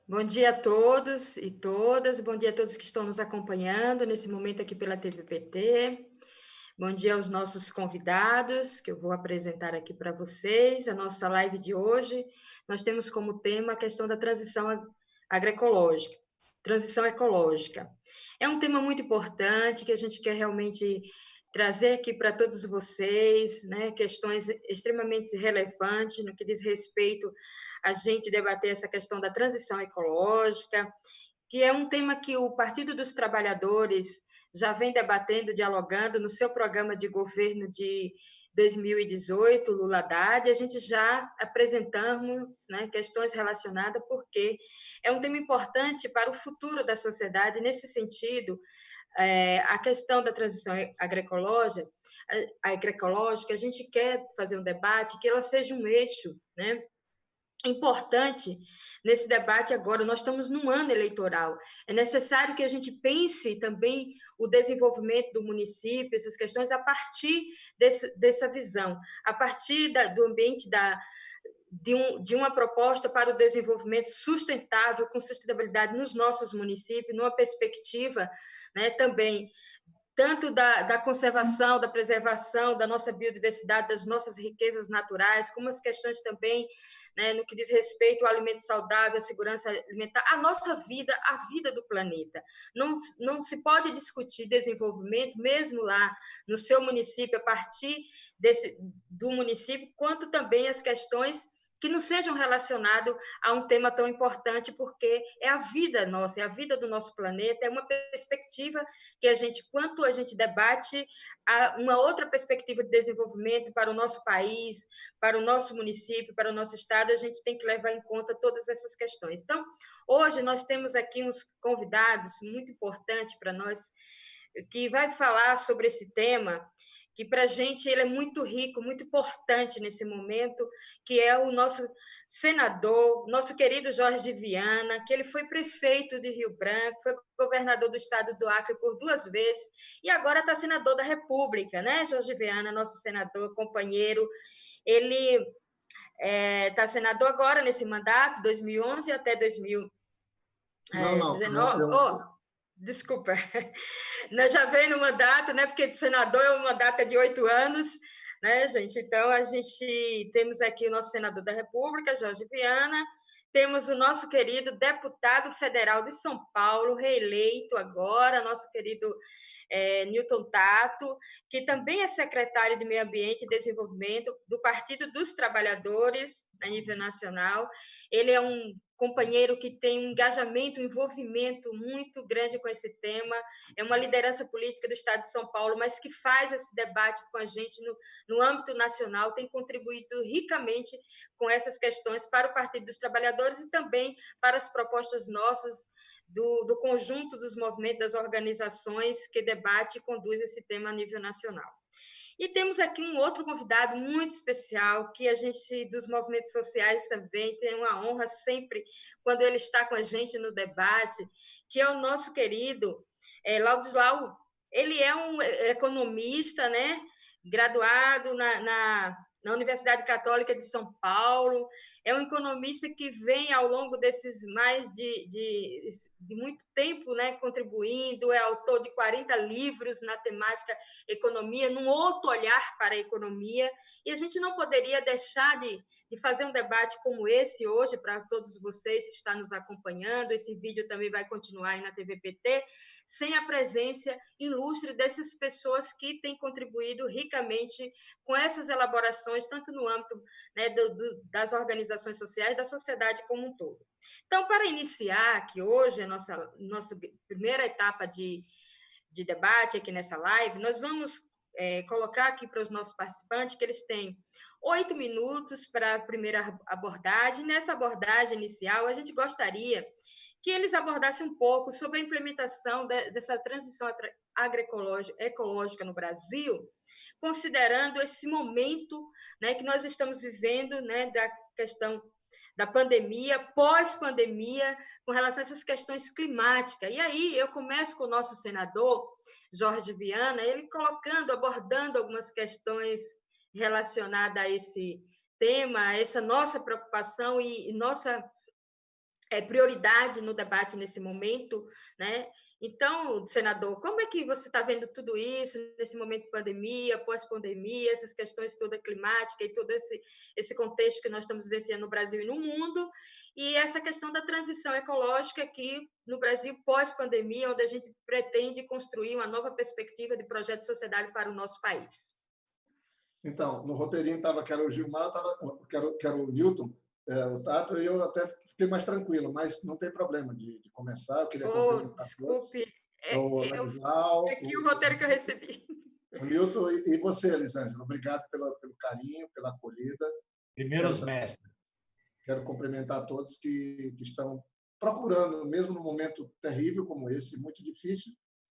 Bom dia a todos e todas, bom dia a todos que estão nos acompanhando nesse momento aqui pela TVPT. Bom dia aos nossos convidados, que eu vou apresentar aqui para vocês. A nossa live de hoje, nós temos como tema a questão da transição agroecológica, transição ecológica. É um tema muito importante que a gente quer realmente trazer aqui para todos vocês, né, questões extremamente relevantes no que diz respeito a gente debater essa questão da transição ecológica, que é um tema que o Partido dos Trabalhadores já vem debatendo, dialogando no seu programa de governo de 2018, Lula Haddad, a gente já apresentamos, né, questões relacionadas, porque é um tema importante para o futuro da sociedade. Nesse sentido, a questão da transição agroecológica, a gente quer fazer um debate que ela seja um eixo, né, importante nesse debate agora. Nós estamos num ano eleitoral. É necessário que a gente pense também o desenvolvimento do município, essas questões, a partir dessa visão, a partir do ambiente de uma proposta para o desenvolvimento sustentável, com sustentabilidade nos nossos municípios, numa perspectiva, né, também tanto da conservação, da preservação da nossa biodiversidade, das nossas riquezas naturais, como as questões também, né, no que diz respeito ao alimento saudável, à segurança alimentar, a nossa vida, a vida do planeta. Não se pode discutir desenvolvimento, mesmo lá no seu município, a partir do município, quanto também as questões que não sejam relacionadas a um tema tão importante, porque é a vida nossa, é a vida do nosso planeta, é uma perspectiva que quanto a gente debate uma outra perspectiva de desenvolvimento para o nosso país, para o nosso município, para o nosso estado, a gente tem que levar em conta todas essas questões. Então, hoje nós temos aqui uns convidados muito importantes para nós, que vai falar sobre esse tema, que para a gente ele é muito rico, muito importante nesse momento, que é o nosso senador, nosso querido Jorge Viana, que ele foi prefeito de Rio Branco, foi governador do estado do Acre por 2 vezes, e agora está senador da República, né, Jorge Viana, nosso senador, companheiro. Ele está senador agora nesse mandato, 2011 até Não, não, 2019. Oh, desculpa, já vem no mandato, né? Porque de senador é uma data de 8 anos, né, gente? Então, a gente temos aqui o nosso senador da República, Jorge Viana, temos o nosso querido deputado federal de São Paulo, reeleito agora, nosso querido Newton Tato, que também é secretário de Meio Ambiente e Desenvolvimento do Partido dos Trabalhadores a nível nacional. Ele é um companheiro que tem um engajamento, um envolvimento muito grande com esse tema, é uma liderança política do Estado de São Paulo, mas que faz esse debate com a gente no âmbito nacional, tem contribuído ricamente com essas questões para o Partido dos Trabalhadores e também para as propostas nossas do conjunto dos movimentos, das organizações que debate e conduz esse tema a nível nacional. E temos aqui um outro convidado muito especial, que a gente, dos movimentos sociais, também tem uma honra sempre quando ele está com a gente no debate, que é o nosso querido Laudislau. Ele é um economista, né, graduado na Universidade Católica de São Paulo, é um economista que vem ao longo desses mais de muito tempo, né, contribuindo, é autor de 40 livros na temática economia, num outro olhar para a economia, e a gente não poderia deixar de fazer um debate como esse hoje, para todos vocês que estão nos acompanhando. Esse vídeo também vai continuar aí na TVPT, sem a presença ilustre dessas pessoas que têm contribuído ricamente com essas elaborações, tanto no âmbito, né, das organizações sociais, da sociedade como um todo. Então, para iniciar aqui hoje a nossa primeira etapa de debate aqui nessa live, nós vamos colocar aqui para os nossos participantes que eles têm 8 minutos para a primeira abordagem. Nessa abordagem inicial, a gente gostaria que eles abordassem um pouco sobre a implementação dessa transição agroecológica no Brasil, considerando esse momento, né, que nós estamos vivendo, né, da questão da pandemia, pós-pandemia, com relação a essas questões climáticas. E aí eu começo com o nosso senador, Jorge Viana, ele abordando algumas questões relacionadas a esse tema, a essa nossa preocupação e nossa prioridade no debate nesse momento, né? Então, senador, como é que você está vendo tudo isso nesse momento de pandemia, pós-pandemia, essas questões toda climática e todo esse contexto que nós estamos vivenciando no Brasil e no mundo, e essa questão da transição ecológica aqui no Brasil pós-pandemia, onde a gente pretende construir uma nova perspectiva de projeto de sociedade para o nosso país? Então, no roteirinho estava que era o Gilmar, que era o Newton, o Tato, e eu até fiquei mais tranquilo, mas não tem problema de começar, eu queria cumprimentar todos. Desculpe, O Ladislau, aqui o roteiro que eu recebi. o Newton e você, Elisângela. Obrigado pelo carinho, pela acolhida. Primeiros mestres. Quero cumprimentar todos que estão procurando, mesmo num momento terrível como esse, muito difícil,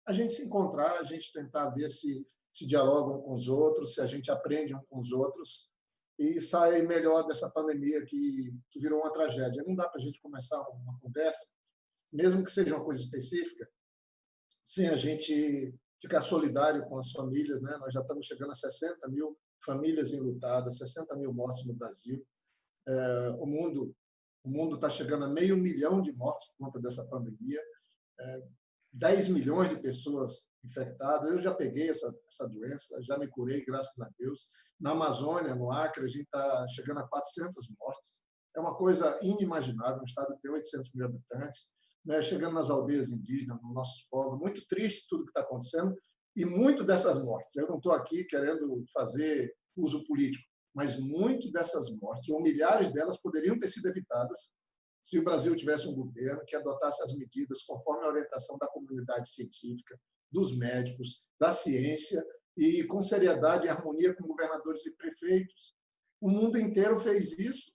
a gente se encontrar, a gente tentar ver se dialogam com os outros, se a gente aprende um com os outros e sai melhor dessa pandemia que virou uma tragédia. Não dá para a gente começar uma conversa, mesmo que seja uma coisa específica, sem a gente ficar solidário com as famílias, né? Nós já estamos chegando a 60 mil famílias enlutadas, 60 mil mortos no Brasil. O mundo está chegando a 500 mil de mortos por conta dessa pandemia. 10 milhões de pessoas infectadas. Eu já peguei essa doença, já me curei, graças a Deus. Na Amazônia, no Acre, a gente está chegando a 400 mortes. É uma coisa inimaginável, um estado que tem 800 mil habitantes, né? Chegando nas aldeias indígenas, nos nossos povos. Muito triste tudo que está acontecendo e muito dessas mortes. Eu não estou aqui querendo fazer uso político, mas muito dessas mortes, ou milhares delas, poderiam ter sido evitadas se o Brasil tivesse um governo que adotasse as medidas conforme a orientação da comunidade científica, dos médicos, da ciência, e com seriedade e harmonia com governadores e prefeitos. O mundo inteiro fez isso,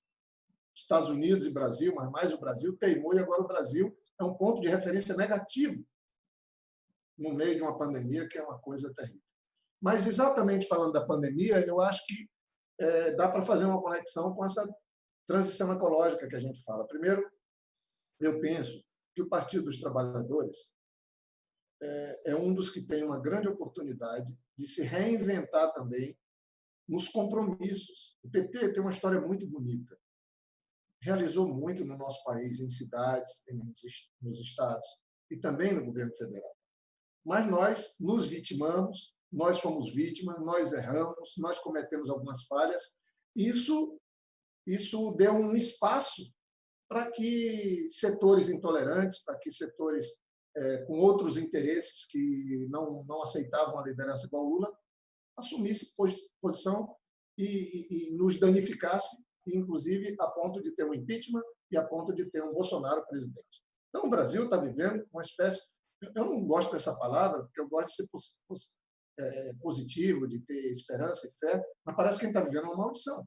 Estados Unidos e Brasil, mas mais o Brasil, teimou, e agora o Brasil é um ponto de referência negativo no meio de uma pandemia, que é uma coisa terrível. Mas, exatamente falando da pandemia, eu acho que dá para fazer uma conexão com essa transição ecológica que a gente fala. Primeiro, eu penso que o Partido dos Trabalhadores é um dos que tem uma grande oportunidade de se reinventar também nos compromissos. O PT tem uma história muito bonita. Realizou muito no nosso país, em cidades, nos estados e também no governo federal. Mas nós nos vitimamos, nós fomos vítimas, nós erramos, nós cometemos algumas falhas. Isso deu um espaço para que setores intolerantes, para que setores com outros interesses que não aceitavam a liderança igual Lula, assumissem posição e nos danificasse, inclusive a ponto de ter um impeachment e a ponto de ter um Bolsonaro presidente. Então, o Brasil está vivendo uma espécie... Eu não gosto dessa palavra, porque eu gosto de ser positivo, de ter esperança e fé, mas parece que a gente está vivendo uma maldição.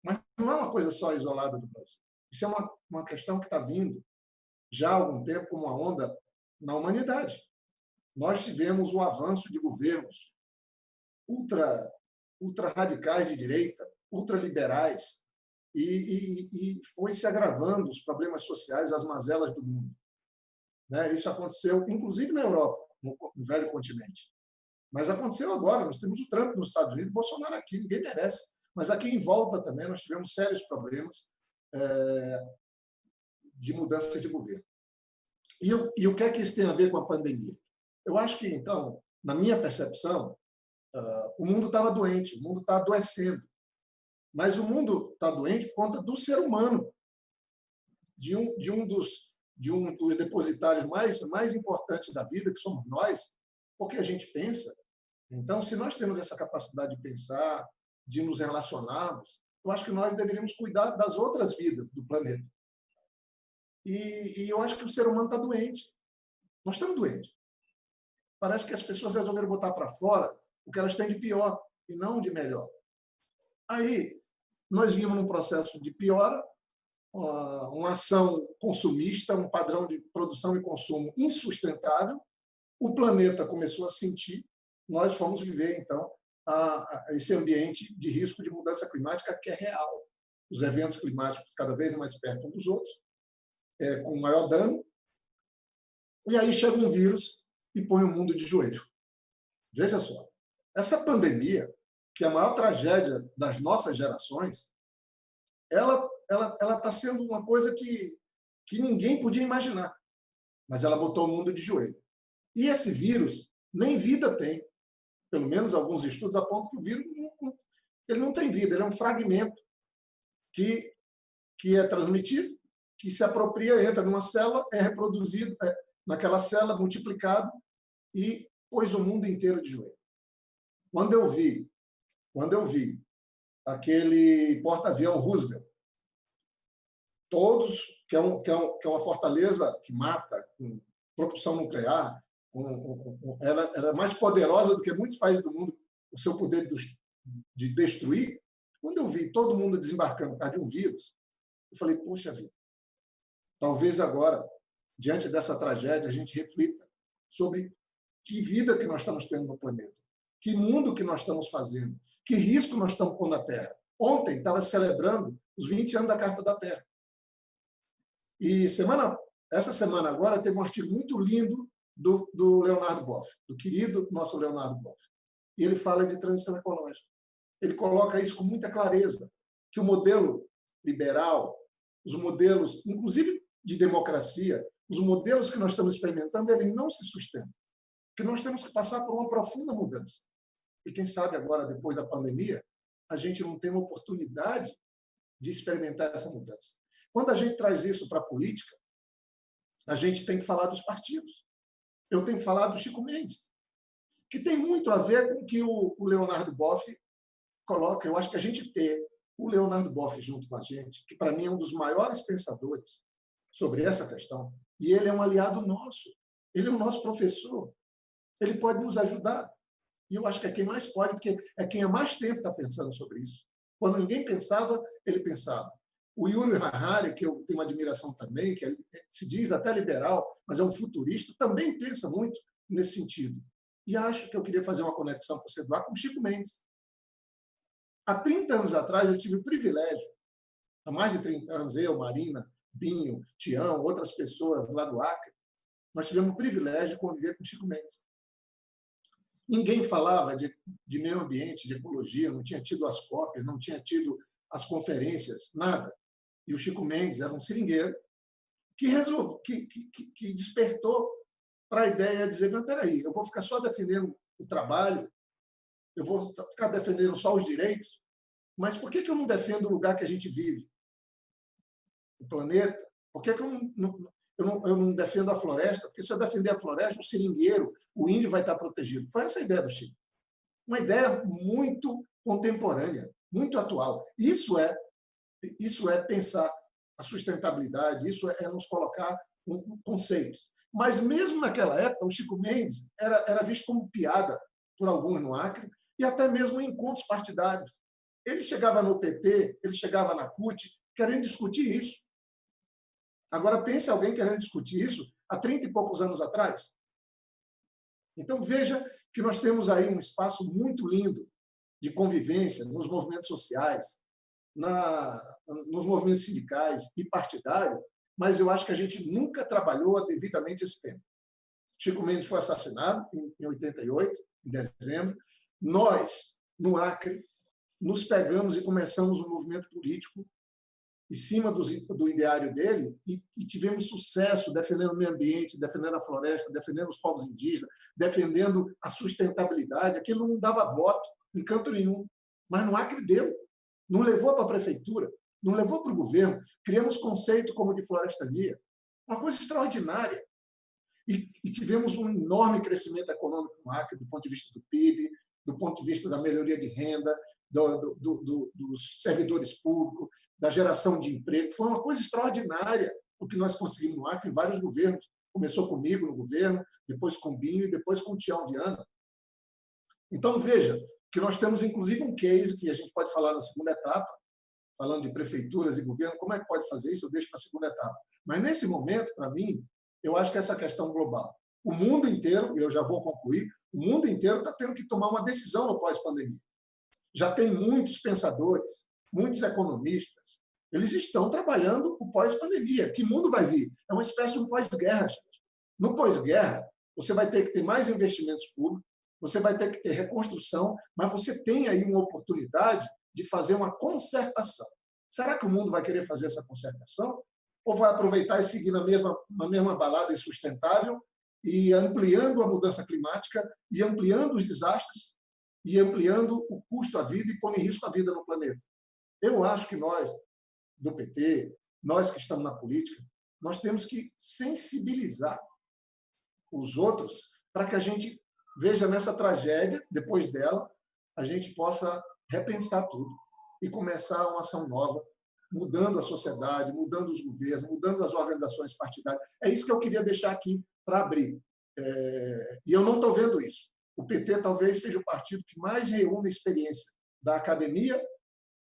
Mas não é uma coisa só isolada do Brasil. Isso é uma questão que está vindo já há algum tempo como uma onda na humanidade. Nós tivemos o avanço de governos ultra radicais de direita, ultraliberais, e foi se agravando os problemas sociais, as mazelas do mundo. Né? Isso aconteceu, inclusive, na Europa, no velho continente. Mas aconteceu agora. Nós temos o Trump nos Estados Unidos, Bolsonaro aqui, ninguém merece. Mas aqui em volta também nós tivemos sérios problemas de mudança de governo. E o que é que isso tem a ver com a pandemia? Eu acho que, então, na minha percepção, o mundo estava doente, o mundo está adoecendo. Mas o mundo está doente por conta do ser humano, de um dos depositários mais importantes da vida, que somos nós, porque a gente pensa. Então, se nós temos essa capacidade de pensar, de nos relacionarmos, eu acho que nós deveríamos cuidar das outras vidas do planeta. E eu acho que o ser humano está doente. Nós estamos doentes. Parece que as pessoas resolveram botar para fora o que elas têm de pior e não de melhor. Aí, nós vimos num processo de piora, uma ação consumista, um padrão de produção e consumo insustentável. O planeta começou a sentir, nós fomos viver, então, esse ambiente de risco de mudança climática que é real. Os eventos climáticos cada vez mais perto uns dos outros, com maior dano, e aí chega um vírus e põe o mundo de joelho. Veja só, essa pandemia, que é a maior tragédia das nossas gerações, ela está sendo uma coisa que que ninguém podia imaginar, mas ela botou o mundo de joelho. E esse vírus nem vida tem. Pelo menos alguns estudos apontam que o vírus ele não tem vida, ele é um fragmento que é transmitido, que se apropria, entra numa célula, é reproduzido naquela célula, multiplicado e pôs o mundo inteiro de joelho. Quando eu vi aquele porta-avião Roosevelt, todos, que é uma fortaleza que mata, com propulsão nuclear, ela é mais poderosa do que muitos países do mundo, o seu poder de destruir. Quando eu vi todo mundo desembarcando por causa de um vírus, eu falei, poxa vida, talvez agora, diante dessa tragédia, a gente reflita sobre que vida que nós estamos tendo no planeta, que mundo que nós estamos fazendo, que risco nós estamos pondo na Terra. Ontem estava celebrando os 20 anos da Carta da Terra. E essa semana agora teve um artigo muito lindo do Leonardo Boff, do querido nosso Leonardo Boff. E ele fala de transição ecológica. Ele coloca isso com muita clareza, que o modelo liberal, os modelos, inclusive de democracia, os modelos que nós estamos experimentando, eles não se sustentam. Que nós temos que passar por uma profunda mudança. E quem sabe agora, depois da pandemia, a gente não tem uma oportunidade de experimentar essa mudança. Quando a gente traz isso para a política, a gente tem que falar dos partidos. Eu tenho que falar do Chico Mendes, que tem muito a ver com o que o Leonardo Boff coloca. Eu acho que a gente ter o Leonardo Boff junto com a gente, que para mim é um dos maiores pensadores sobre essa questão, e ele é um aliado nosso. Ele é o nosso professor. Ele pode nos ajudar. E eu acho que é quem mais pode, porque é quem há mais tempo está pensando sobre isso. Quando ninguém pensava, ele pensava. O Yuval Harari, que eu tenho uma admiração também, que se diz até liberal, mas é um futurista, também pensa muito nesse sentido. E acho que eu queria fazer uma conexão para você doar com o Chico Mendes. Há 30 anos atrás, eu tive o privilégio, há mais de 30 anos, eu, Marina, Binho, Tião, outras pessoas lá do Acre, nós tivemos o privilégio de conviver com o Chico Mendes. Ninguém falava de meio ambiente, de ecologia, não tinha tido as COPs, não tinha tido as conferências, nada. E o Chico Mendes era um seringueiro que despertou para a ideia de dizer, mas peraí, eu vou ficar só defendendo o trabalho, eu vou ficar defendendo só os direitos, mas por que eu não defendo o lugar que a gente vive? O planeta? Por que eu não defendo a floresta? Porque se eu defender a floresta, o seringueiro, o índio vai estar protegido. Foi essa a ideia do Chico. Uma ideia muito contemporânea, muito atual. Isso é pensar a sustentabilidade, isso é nos colocar um conceito. Mas mesmo naquela época, o Chico Mendes era visto como piada por alguns no Acre e até mesmo em encontros partidários. Ele chegava no PT, ele chegava na CUT, querendo discutir isso. Agora, pense alguém querendo discutir isso há 30 e poucos anos atrás. Então, veja que nós temos aí um espaço muito lindo de convivência nos movimentos sociais, nos movimentos sindicais e partidários, mas eu acho que a gente nunca trabalhou devidamente esse tema. Chico Mendes foi assassinado em 88, em dezembro. Nós, no Acre, nos pegamos e começamos um movimento político em cima do ideário dele e tivemos sucesso defendendo o meio ambiente, defendendo a floresta, defendendo os povos indígenas, defendendo a sustentabilidade. Aquilo não dava voto em canto nenhum, mas no Acre deu. Não levou para a prefeitura, não levou para o governo. Criamos conceito como de florestania, uma coisa extraordinária. E tivemos um enorme crescimento econômico no Acre, do ponto de vista do PIB, do ponto de vista da melhoria de renda, dos servidores públicos, da geração de emprego. Foi uma coisa extraordinária o que nós conseguimos no Acre em vários governos. Começou comigo no governo, depois com o Binho e depois com o Tião Viana. Então, veja que nós temos, inclusive, um case que a gente pode falar na segunda etapa, falando de prefeituras e governo, como é que pode fazer isso? Eu deixo para a segunda etapa. Mas, nesse momento, para mim, eu acho que essa questão global. O mundo inteiro, e eu já vou concluir, o mundo inteiro está tendo que tomar uma decisão no pós-pandemia. Já tem muitos pensadores, muitos economistas, eles estão trabalhando o pós-pandemia. Que mundo vai vir? É uma espécie de um pós-guerra. No pós-guerra, você vai ter que ter mais investimentos públicos, você vai ter que ter reconstrução, mas você tem aí uma oportunidade de fazer uma concertação. Será que o mundo vai querer fazer essa concertação? ou vai aproveitar e seguir na mesma balada insustentável e ampliando a mudança climática e ampliando os desastres e ampliando o custo à vida e pondo em risco a vida no planeta? Eu acho que nós, do PT, nós que estamos na política, nós temos que sensibilizar os outros para que a gente veja nessa tragédia, depois dela, a gente possa repensar tudo e começar uma ação nova, mudando a sociedade, mudando os governos, mudando as organizações partidárias. É isso que eu queria deixar aqui para abrir. E eu não estou vendo isso. O PT talvez seja o partido que mais reúne a experiência da academia,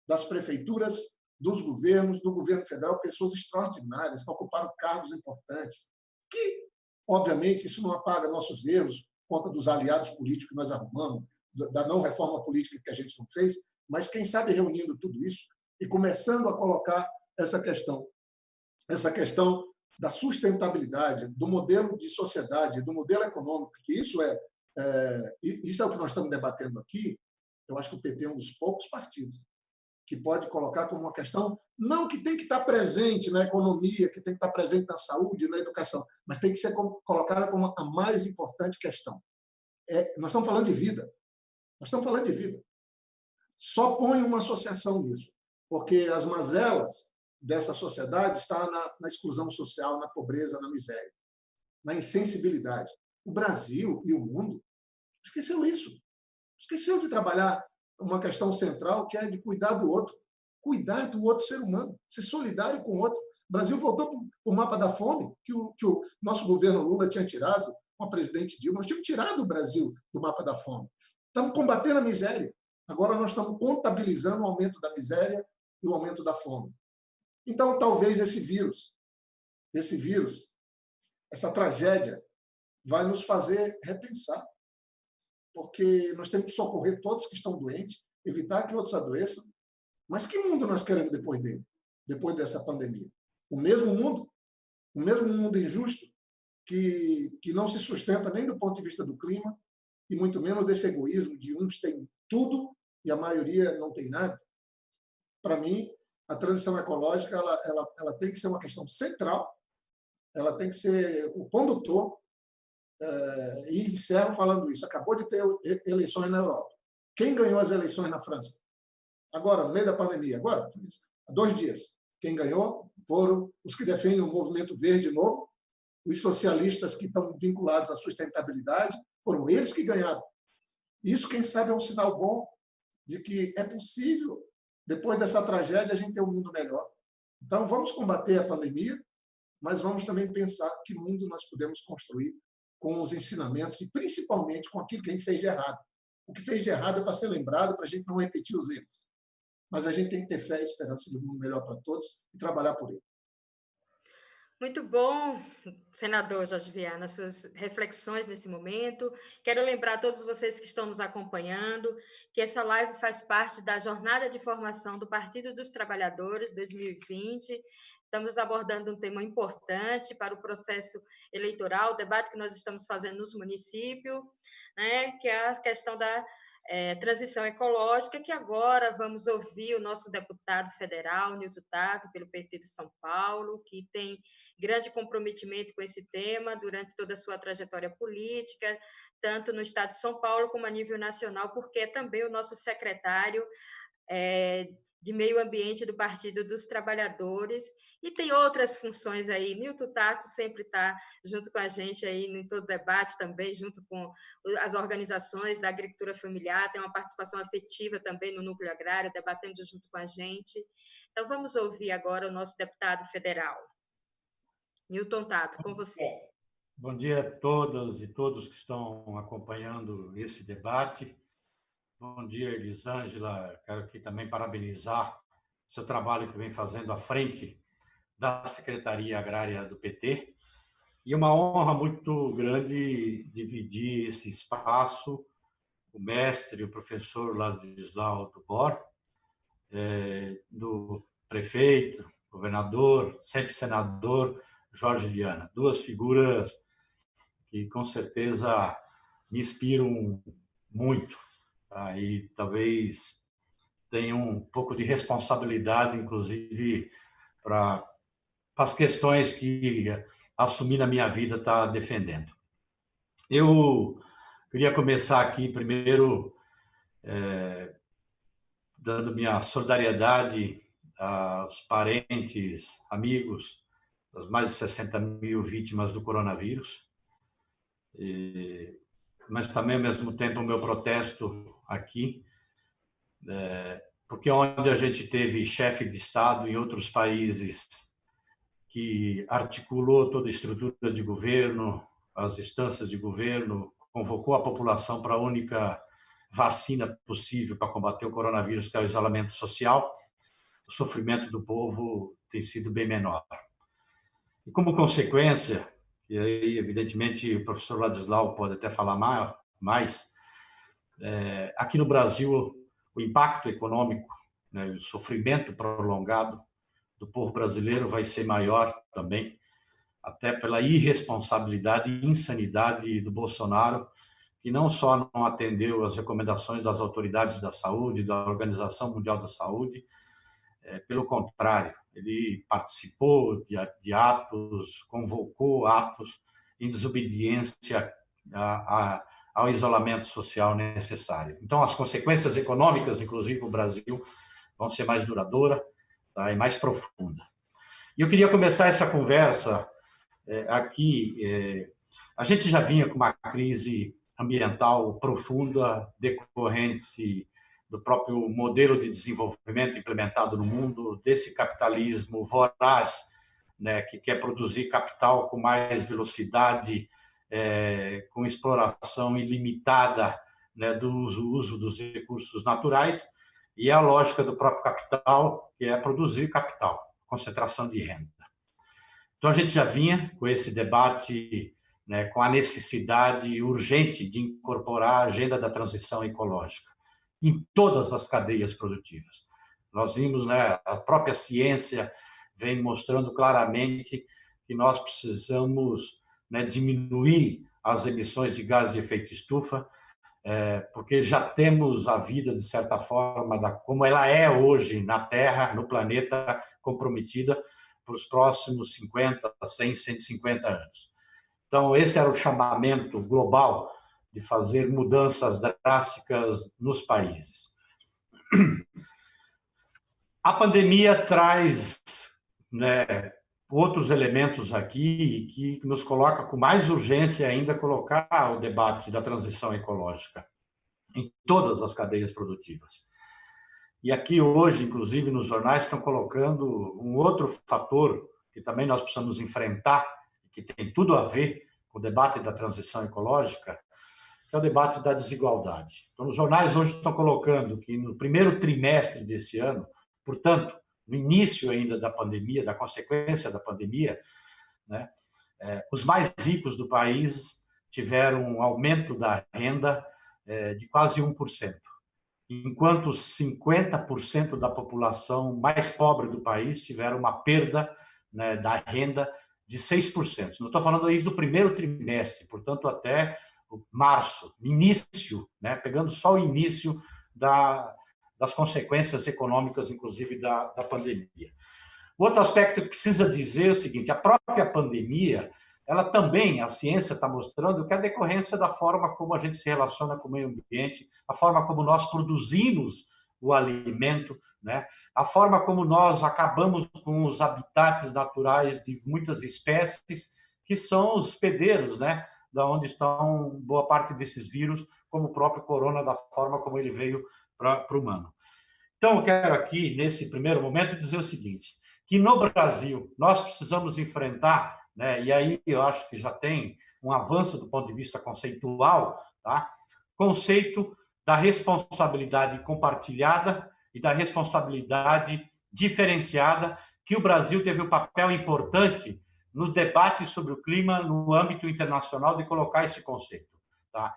das prefeituras, dos governos, do governo federal, pessoas extraordinárias que ocuparam cargos importantes, que, obviamente, isso não apaga nossos erros, conta dos aliados políticos que nós arrumamos, da não reforma política que a gente não fez, mas, quem sabe, reunindo tudo isso e começando a colocar essa questão da sustentabilidade, do modelo de sociedade, do modelo econômico, que isso é o que nós estamos debatendo aqui. Eu acho que o PT é um dos poucos partidos que pode colocar como uma questão, não que tem que estar presente na economia, que tem que estar presente na saúde, na educação, mas tem que ser colocada como a mais importante questão. Nós estamos falando de vida. Nós estamos falando de vida. Só põe uma associação nisso, porque as mazelas dessa sociedade estão na exclusão social, na pobreza, na miséria, na insensibilidade. O Brasil e o mundo esqueceu isso. Esqueceu de trabalhar uma questão central, que é de cuidar do outro ser humano, ser solidário com o outro. O Brasil voltou para o mapa da fome, que o nosso governo Lula tinha tirado, com a presidente Dilma. Nós tínhamos tirado o Brasil do mapa da fome. Estamos combatendo a miséria. Agora nós estamos contabilizando o aumento da miséria e o aumento da fome. Então, talvez esse vírus, essa tragédia, vai nos fazer repensar, porque nós temos que socorrer todos que estão doentes, evitar que outros adoeçam. Mas que mundo nós queremos depois dele, depois dessa pandemia? O mesmo mundo injusto, que não se sustenta nem do ponto de vista do clima, e muito menos desse egoísmo de uns têm tudo e a maioria não tem nada. Para mim, a transição ecológica ela tem que ser uma questão central, ela tem que ser o condutor. E encerro falando isso. Acabou de ter eleições na Europa. Quem ganhou as eleições na França? Agora, no meio da pandemia, agora, há 2 dias. Quem ganhou foram os que defendem o movimento verde novo, os socialistas que estão vinculados à sustentabilidade, foram eles que ganharam. Isso, quem sabe, é um sinal bom de que é possível, depois dessa tragédia, a gente ter um mundo melhor. Então, vamos combater a pandemia, mas vamos também pensar que mundo nós podemos construir com os ensinamentos e, principalmente, com aquilo que a gente fez de errado. O que fez de errado é para ser lembrado, para a gente não repetir os erros. Mas a gente tem que ter fé e esperança de um mundo melhor para todos e trabalhar por ele. Muito bom, senador Jorge Viana, suas reflexões nesse momento. Quero lembrar a todos vocês que estão nos acompanhando que essa live faz parte da Jornada de Formação do Partido dos Trabalhadores 2020. Estamos abordando um tema importante para o processo eleitoral, o debate que nós estamos fazendo nos municípios, né, que é a questão da transição ecológica, que agora vamos ouvir o nosso deputado federal, Nilton Tato, pelo PT de São Paulo, que tem grande comprometimento com esse tema durante toda a sua trajetória política, tanto no estado de São Paulo como a nível nacional, porque é também o nosso secretário de Meio Ambiente do Partido dos Trabalhadores, e tem outras funções aí. Nilton Tato sempre está junto com a gente aí em todo debate também, junto com as organizações da agricultura familiar, tem uma participação afetiva também no núcleo agrário, debatendo junto com a gente. Então, vamos ouvir agora o nosso deputado federal. Nilton Tato, com você. Bom dia a todas e todos que estão acompanhando esse debate. Bom dia, Elisângela. Quero aqui também parabenizar o seu trabalho que vem fazendo à frente da Secretaria Agrária do PT. E uma honra muito grande dividir esse espaço, o mestre, o professor Ladislau Dubor, do prefeito, governador, sempre senador, Jorge Viana. 2 figuras que, com certeza, me inspiram muito. E talvez tenham um pouco de responsabilidade, inclusive, para para as questões que assumi na minha vida estar defendendo. Eu queria começar aqui primeiro dando minha solidariedade aos parentes, amigos das mais de 60 mil vítimas do coronavírus, mas também, ao mesmo tempo, o meu protesto aqui, porque onde a gente teve chefe de Estado em outros países que articulou toda a estrutura de governo, as instâncias de governo, convocou a população para a única vacina possível para combater o coronavírus, que é o isolamento social, o sofrimento do povo tem sido bem menor. E como consequência, e aí, evidentemente, o professor Ladislau pode até falar mais, aqui no Brasil, o impacto econômico, né, o sofrimento prolongado do povo brasileiro vai ser maior também, até pela irresponsabilidade e insanidade do Bolsonaro, que não só não atendeu às recomendações das autoridades da saúde, da Organização Mundial da Saúde, pelo contrário, ele participou de atos, convocou atos em desobediência ao isolamento social necessário. Então, as consequências econômicas, inclusive no Brasil, vão ser mais duradouras, tá, e mais profundas. E eu queria começar essa conversa aqui. A gente já vinha com uma crise ambiental profunda decorrente do próprio modelo de desenvolvimento implementado no mundo, desse capitalismo voraz, né, que quer produzir capital com mais velocidade, com exploração ilimitada, né, do uso dos recursos naturais, e a lógica do próprio capital, que é produzir capital, concentração de renda. Então, a gente já vinha com esse debate, né, com a necessidade urgente de incorporar a agenda da transição ecológica em todas as cadeias produtivas. Nós vimos, né, a própria ciência vem mostrando claramente que nós precisamos, né, diminuir as emissões de gases de efeito estufa, porque já temos a vida, de certa forma, como ela é hoje na Terra, no planeta, comprometida para os próximos 50, 100, 150 anos. Então, esse era o chamamento global de fazer mudanças drásticas nos países. A pandemia traz, né, outros elementos aqui que nos coloca com mais urgência ainda colocar o debate da transição ecológica em todas as cadeias produtivas. E aqui hoje, inclusive, nos jornais estão colocando um outro fator que também nós precisamos enfrentar, que tem tudo a ver com o debate da transição ecológica, que é o debate da desigualdade. Então, os jornais hoje estão colocando que no primeiro trimestre desse ano, portanto, no início ainda da pandemia, da consequência da pandemia, né, os mais ricos do país tiveram um aumento da renda de quase 1%, enquanto 50% da população mais pobre do país tiveram uma perda, né, da renda de 6%. Não estou falando aí do primeiro trimestre, portanto, até março, início, né, pegando só o início das consequências econômicas, inclusive da pandemia. Outro aspecto que precisa dizer é o seguinte: a própria pandemia, ela também, a ciência está mostrando que é a decorrência da forma como a gente se relaciona com o meio ambiente, a forma como nós produzimos o alimento, né? A forma como nós acabamos com os habitats naturais de muitas espécies, que são os hospedeiros, né, da onde estão boa parte desses vírus, como o próprio corona, da forma como ele veio para o humano. Então, eu quero aqui, nesse primeiro momento, dizer o seguinte, que no Brasil nós precisamos enfrentar, né, e aí eu acho que já tem um avanço do ponto de vista conceitual, tá? Conceito da responsabilidade compartilhada e da responsabilidade diferenciada, que o Brasil teve um papel importante no debate sobre o clima no âmbito internacional de colocar esse conceito. Tá?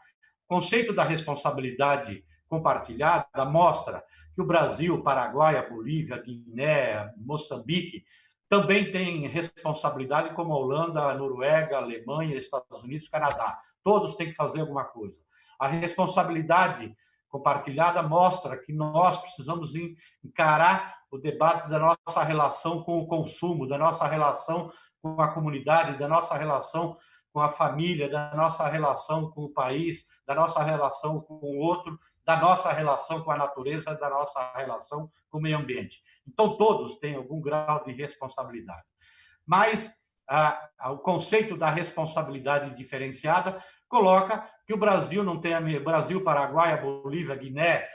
O conceito da responsabilidade compartilhada mostra que o Brasil, Paraguai, a Bolívia, Guiné, Moçambique também têm responsabilidade, como a Holanda, a Noruega, a Alemanha, Estados Unidos, Canadá. Todos têm que fazer alguma coisa. A responsabilidade compartilhada mostra que nós precisamos encarar o debate da nossa relação com o consumo, da nossa relação com a comunidade, da nossa relação com a família, da nossa relação com o país, da nossa relação com o outro, da nossa relação com a natureza, da nossa relação com o meio ambiente. Então, todos têm algum grau de responsabilidade. Mas o conceito da responsabilidade diferenciada coloca que o Brasil não tem Brasil, Paraguai, Bolívia, Guiné,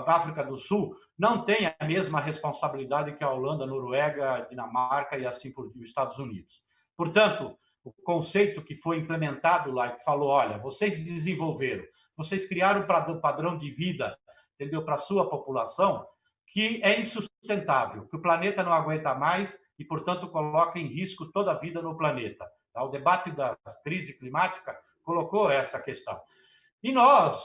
África do Sul não tem a mesma responsabilidade que a Holanda, Noruega, Dinamarca e assim por diante, Estados Unidos. Portanto, o conceito que foi implementado lá, que falou, olha, vocês desenvolveram, vocês criaram um padrão de vida, entendeu, para a sua população, que é insustentável, que o planeta não aguenta mais e, portanto, coloca em risco toda a vida no planeta. O debate da crise climática colocou essa questão. E nós,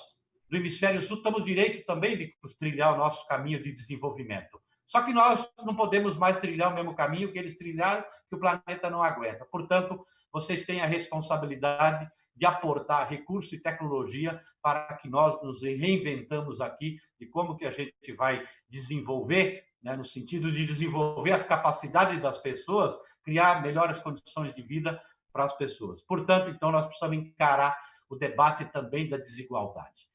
do Hemisfério Sul, estamos direito também de trilhar o nosso caminho de desenvolvimento. Só que nós não podemos mais trilhar o mesmo caminho que eles trilharam, que o planeta não aguenta. Portanto, vocês têm a responsabilidade de aportar recurso e tecnologia para que nós nos reinventamos aqui de como que a gente vai desenvolver, né, no sentido de desenvolver as capacidades das pessoas, criar melhores condições de vida para as pessoas. Portanto, então, nós precisamos encarar o debate também da desigualdade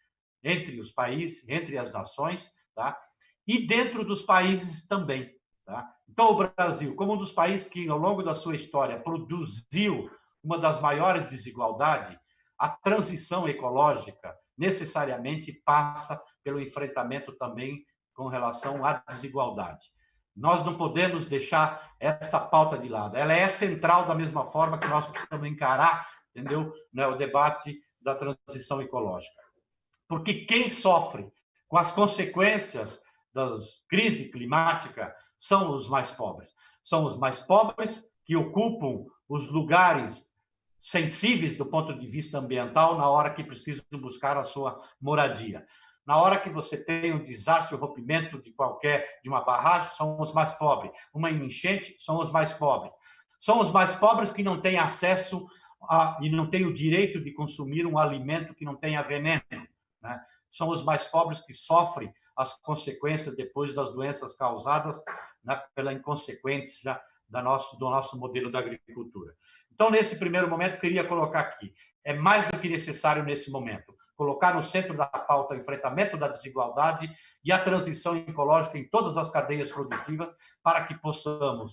entre os países, entre as nações, tá? E dentro dos países também. Tá? Então, o Brasil, como um dos países que, ao longo da sua história, produziu uma das maiores desigualdades, a transição ecológica necessariamente passa pelo enfrentamento também com relação à desigualdade. Nós não podemos deixar essa pauta de lado. Ela é central da mesma forma que nós precisamos encarar, entendeu, né, o debate da transição ecológica. Porque quem sofre com as consequências da crise climática são os mais pobres. São os mais pobres que ocupam os lugares sensíveis do ponto de vista ambiental na hora que precisam buscar a sua moradia. Na hora que você tem um desastre, um rompimento de uma barragem, são os mais pobres. Uma enchente, são os mais pobres. São os mais pobres que não têm acesso e não têm o direito de consumir um alimento que não tenha veneno, né? São os mais pobres que sofrem as consequências depois das doenças causadas, né, pela inconsequência do nosso modelo da agricultura. Então, nesse primeiro momento, queria colocar aqui, é mais do que necessário nesse momento, colocar no centro da pauta o enfrentamento da desigualdade e a transição ecológica em todas as cadeias produtivas para que possamos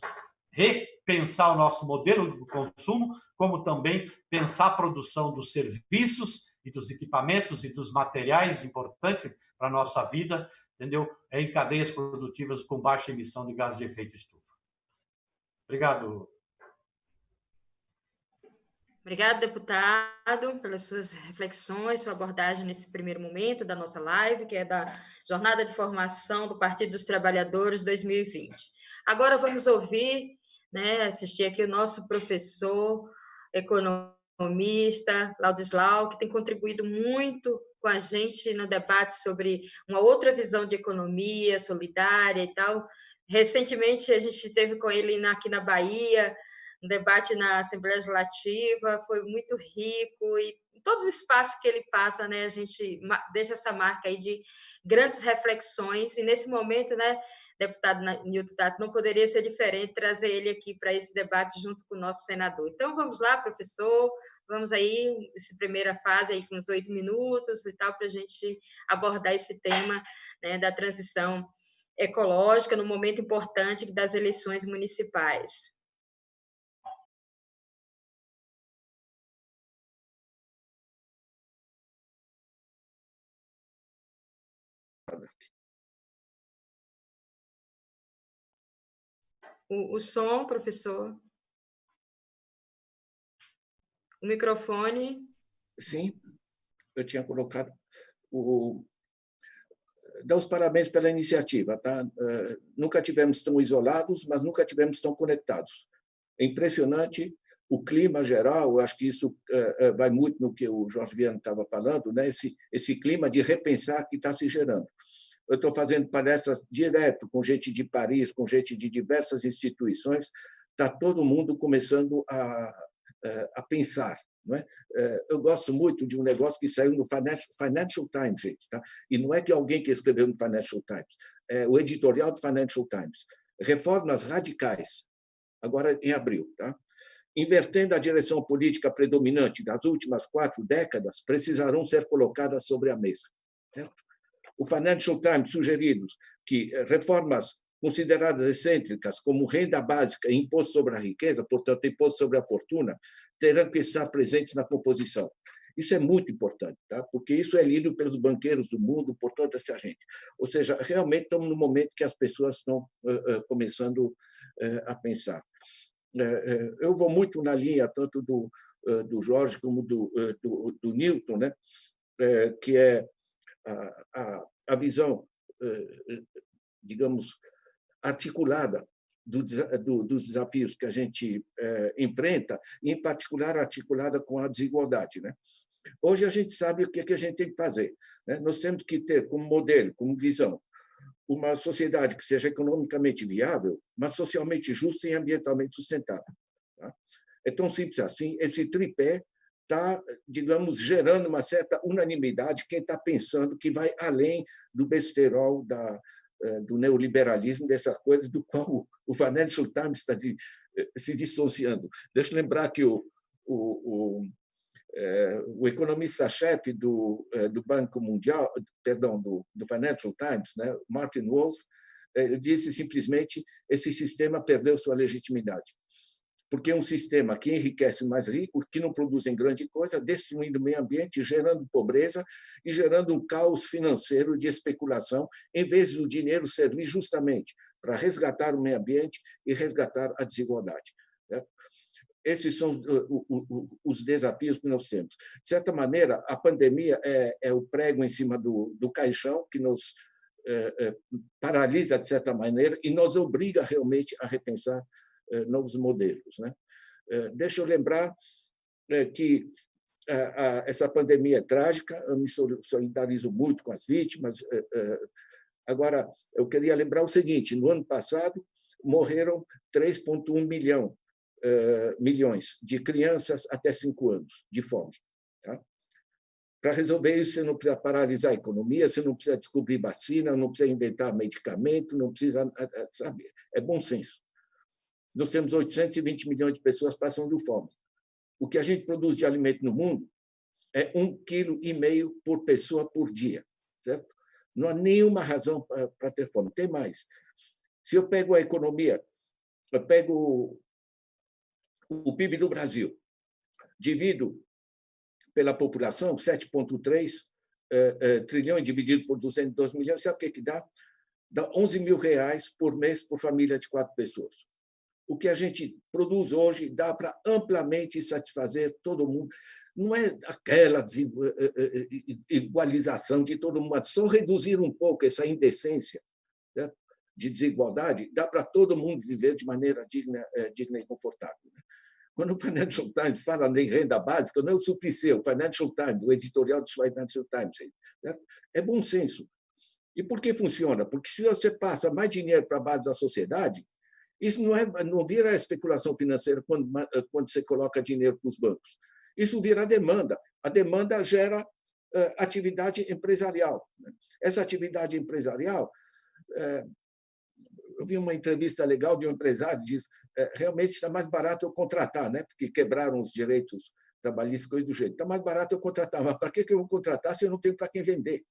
repensar o nosso modelo de consumo, como também pensar a produção dos serviços e dos equipamentos e dos materiais importantes para a nossa vida, entendeu? Em cadeias produtivas com baixa emissão de gases de efeito estufa. Obrigado. Obrigado, deputado, pelas suas reflexões, sua abordagem nesse primeiro momento da nossa live, que é da Jornada de Formação do Partido dos Trabalhadores 2020. Agora vamos ouvir, né, assistir aqui o nosso professor economista, Laudislau, que tem contribuído muito com a gente no debate sobre uma outra visão de economia solidária e tal. Recentemente, a gente esteve com ele aqui na Bahia, um debate na Assembleia Legislativa, foi muito rico, e em todos os espaços que ele passa, né, a gente deixa essa marca aí de grandes reflexões, e nesse momento, né, deputado Nilton Tato, não poderia ser diferente trazer ele aqui para esse debate junto com o nosso senador. Então, vamos lá, professor, vamos aí, essa primeira fase aí com uns 8 minutos e tal, para a gente abordar esse tema, né, da transição ecológica no momento importante das eleições municipais. O som, professor. O microfone. Sim, eu tinha colocado. Dá os parabéns pela iniciativa. Tá? Nunca tivemos tão isolados, mas nunca tivemos tão conectados. É impressionante o clima geral, eu acho que isso vai muito no que o Jorge Viana estava falando, né? Esse clima de repensar que está se gerando. Eu estou fazendo palestras direto com gente de Paris, com gente de diversas instituições, está todo mundo começando a pensar, não é? Eu gosto muito de um negócio que saiu no Financial Times, gente, tá? E não é que alguém que escreveu no Financial Times, é o editorial do Financial Times. Reformas radicais, agora em abril, tá? Invertendo a direção política predominante das últimas 4 décadas, precisarão ser colocadas sobre a mesa. Certo? O Financial Times sugeriu que reformas consideradas excêntricas, como renda básica e imposto sobre a riqueza, portanto, imposto sobre a fortuna, terão que estar presentes na composição. Isso é muito importante, tá? Porque isso é lido pelos banqueiros do mundo, por toda essa gente. Ou seja, realmente estamos no momento que as pessoas estão começando a pensar. Eu vou muito na linha tanto do Jorge como do Newton, né? Que é a visão, digamos, articulada dos desafios que a gente enfrenta, e, em particular, articulada com a desigualdade, né? Hoje a gente sabe o que a gente tem que fazer, né? Nós temos que ter como modelo, como visão, uma sociedade que seja economicamente viável, mas socialmente justa e ambientalmente sustentável. Tá? É tão simples assim. Esse tripé está, digamos, gerando uma certa unanimidade, quem está pensando que vai além do besterol do neoliberalismo, dessas coisas do qual o Financial Times está se dissociando. Deixa eu lembrar que o economista-chefe do Banco Mundial, perdão, do Financial Times, né, Martin Wolf, ele disse simplesmente: esse sistema perdeu sua legitimidade, porque é um sistema que enriquece mais ricos, que não produzem grande coisa, destruindo o meio ambiente, gerando pobreza e gerando um caos financeiro de especulação, em vez do dinheiro servir justamente para resgatar o meio ambiente e resgatar a desigualdade. Né? Esses são os desafios que nós temos. De certa maneira, a pandemia é o prego em cima do caixão que nos paralisa, de certa maneira, e nos obriga realmente a repensar novos modelos. Né? Deixa eu lembrar que essa pandemia é trágica, eu me solidarizo muito com as vítimas. Agora, eu queria lembrar o seguinte: no ano passado, morreram 3,1 milhões de crianças até 5 anos de fome. Tá? Para resolver isso, você não precisa paralisar a economia, você não precisa descobrir vacina, não precisa inventar medicamento, não precisa saber. É bom senso. Nós temos 820 milhões de pessoas passando fome. O que a gente produz de alimento no mundo é 1,5 kg por pessoa por dia. Certo? Não há nenhuma razão para ter fome. Tem mais. Se eu pego a economia, eu pego o PIB do Brasil, divido pela população, 7,3 trilhões dividido por 202 milhões, sabe o que dá? Dá 11 mil reais por mês por família de 4 pessoas. O que a gente produz hoje dá para amplamente satisfazer todo mundo. Não é aquela igualização de todo mundo, só reduzir um pouco essa indecência, né, de desigualdade, dá para todo mundo viver de maneira digna e confortável. Quando o Financial Times fala em renda básica, não é o Suplicy, o Financial Times, o editorial do Financial Times. Né? É bom senso. E por que funciona? Porque se você passa mais dinheiro para a base da sociedade, isso não vira especulação financeira quando você coloca dinheiro para os bancos. Isso vira demanda. A demanda gera atividade empresarial. Essa atividade empresarial, eu vi uma entrevista legal de um empresário que diz: realmente está mais barato eu contratar, né? Porque quebraram os direitos trabalhistas do jeito. Está mais barato eu contratar, mas para que eu vou contratar se eu não tenho para quem vender?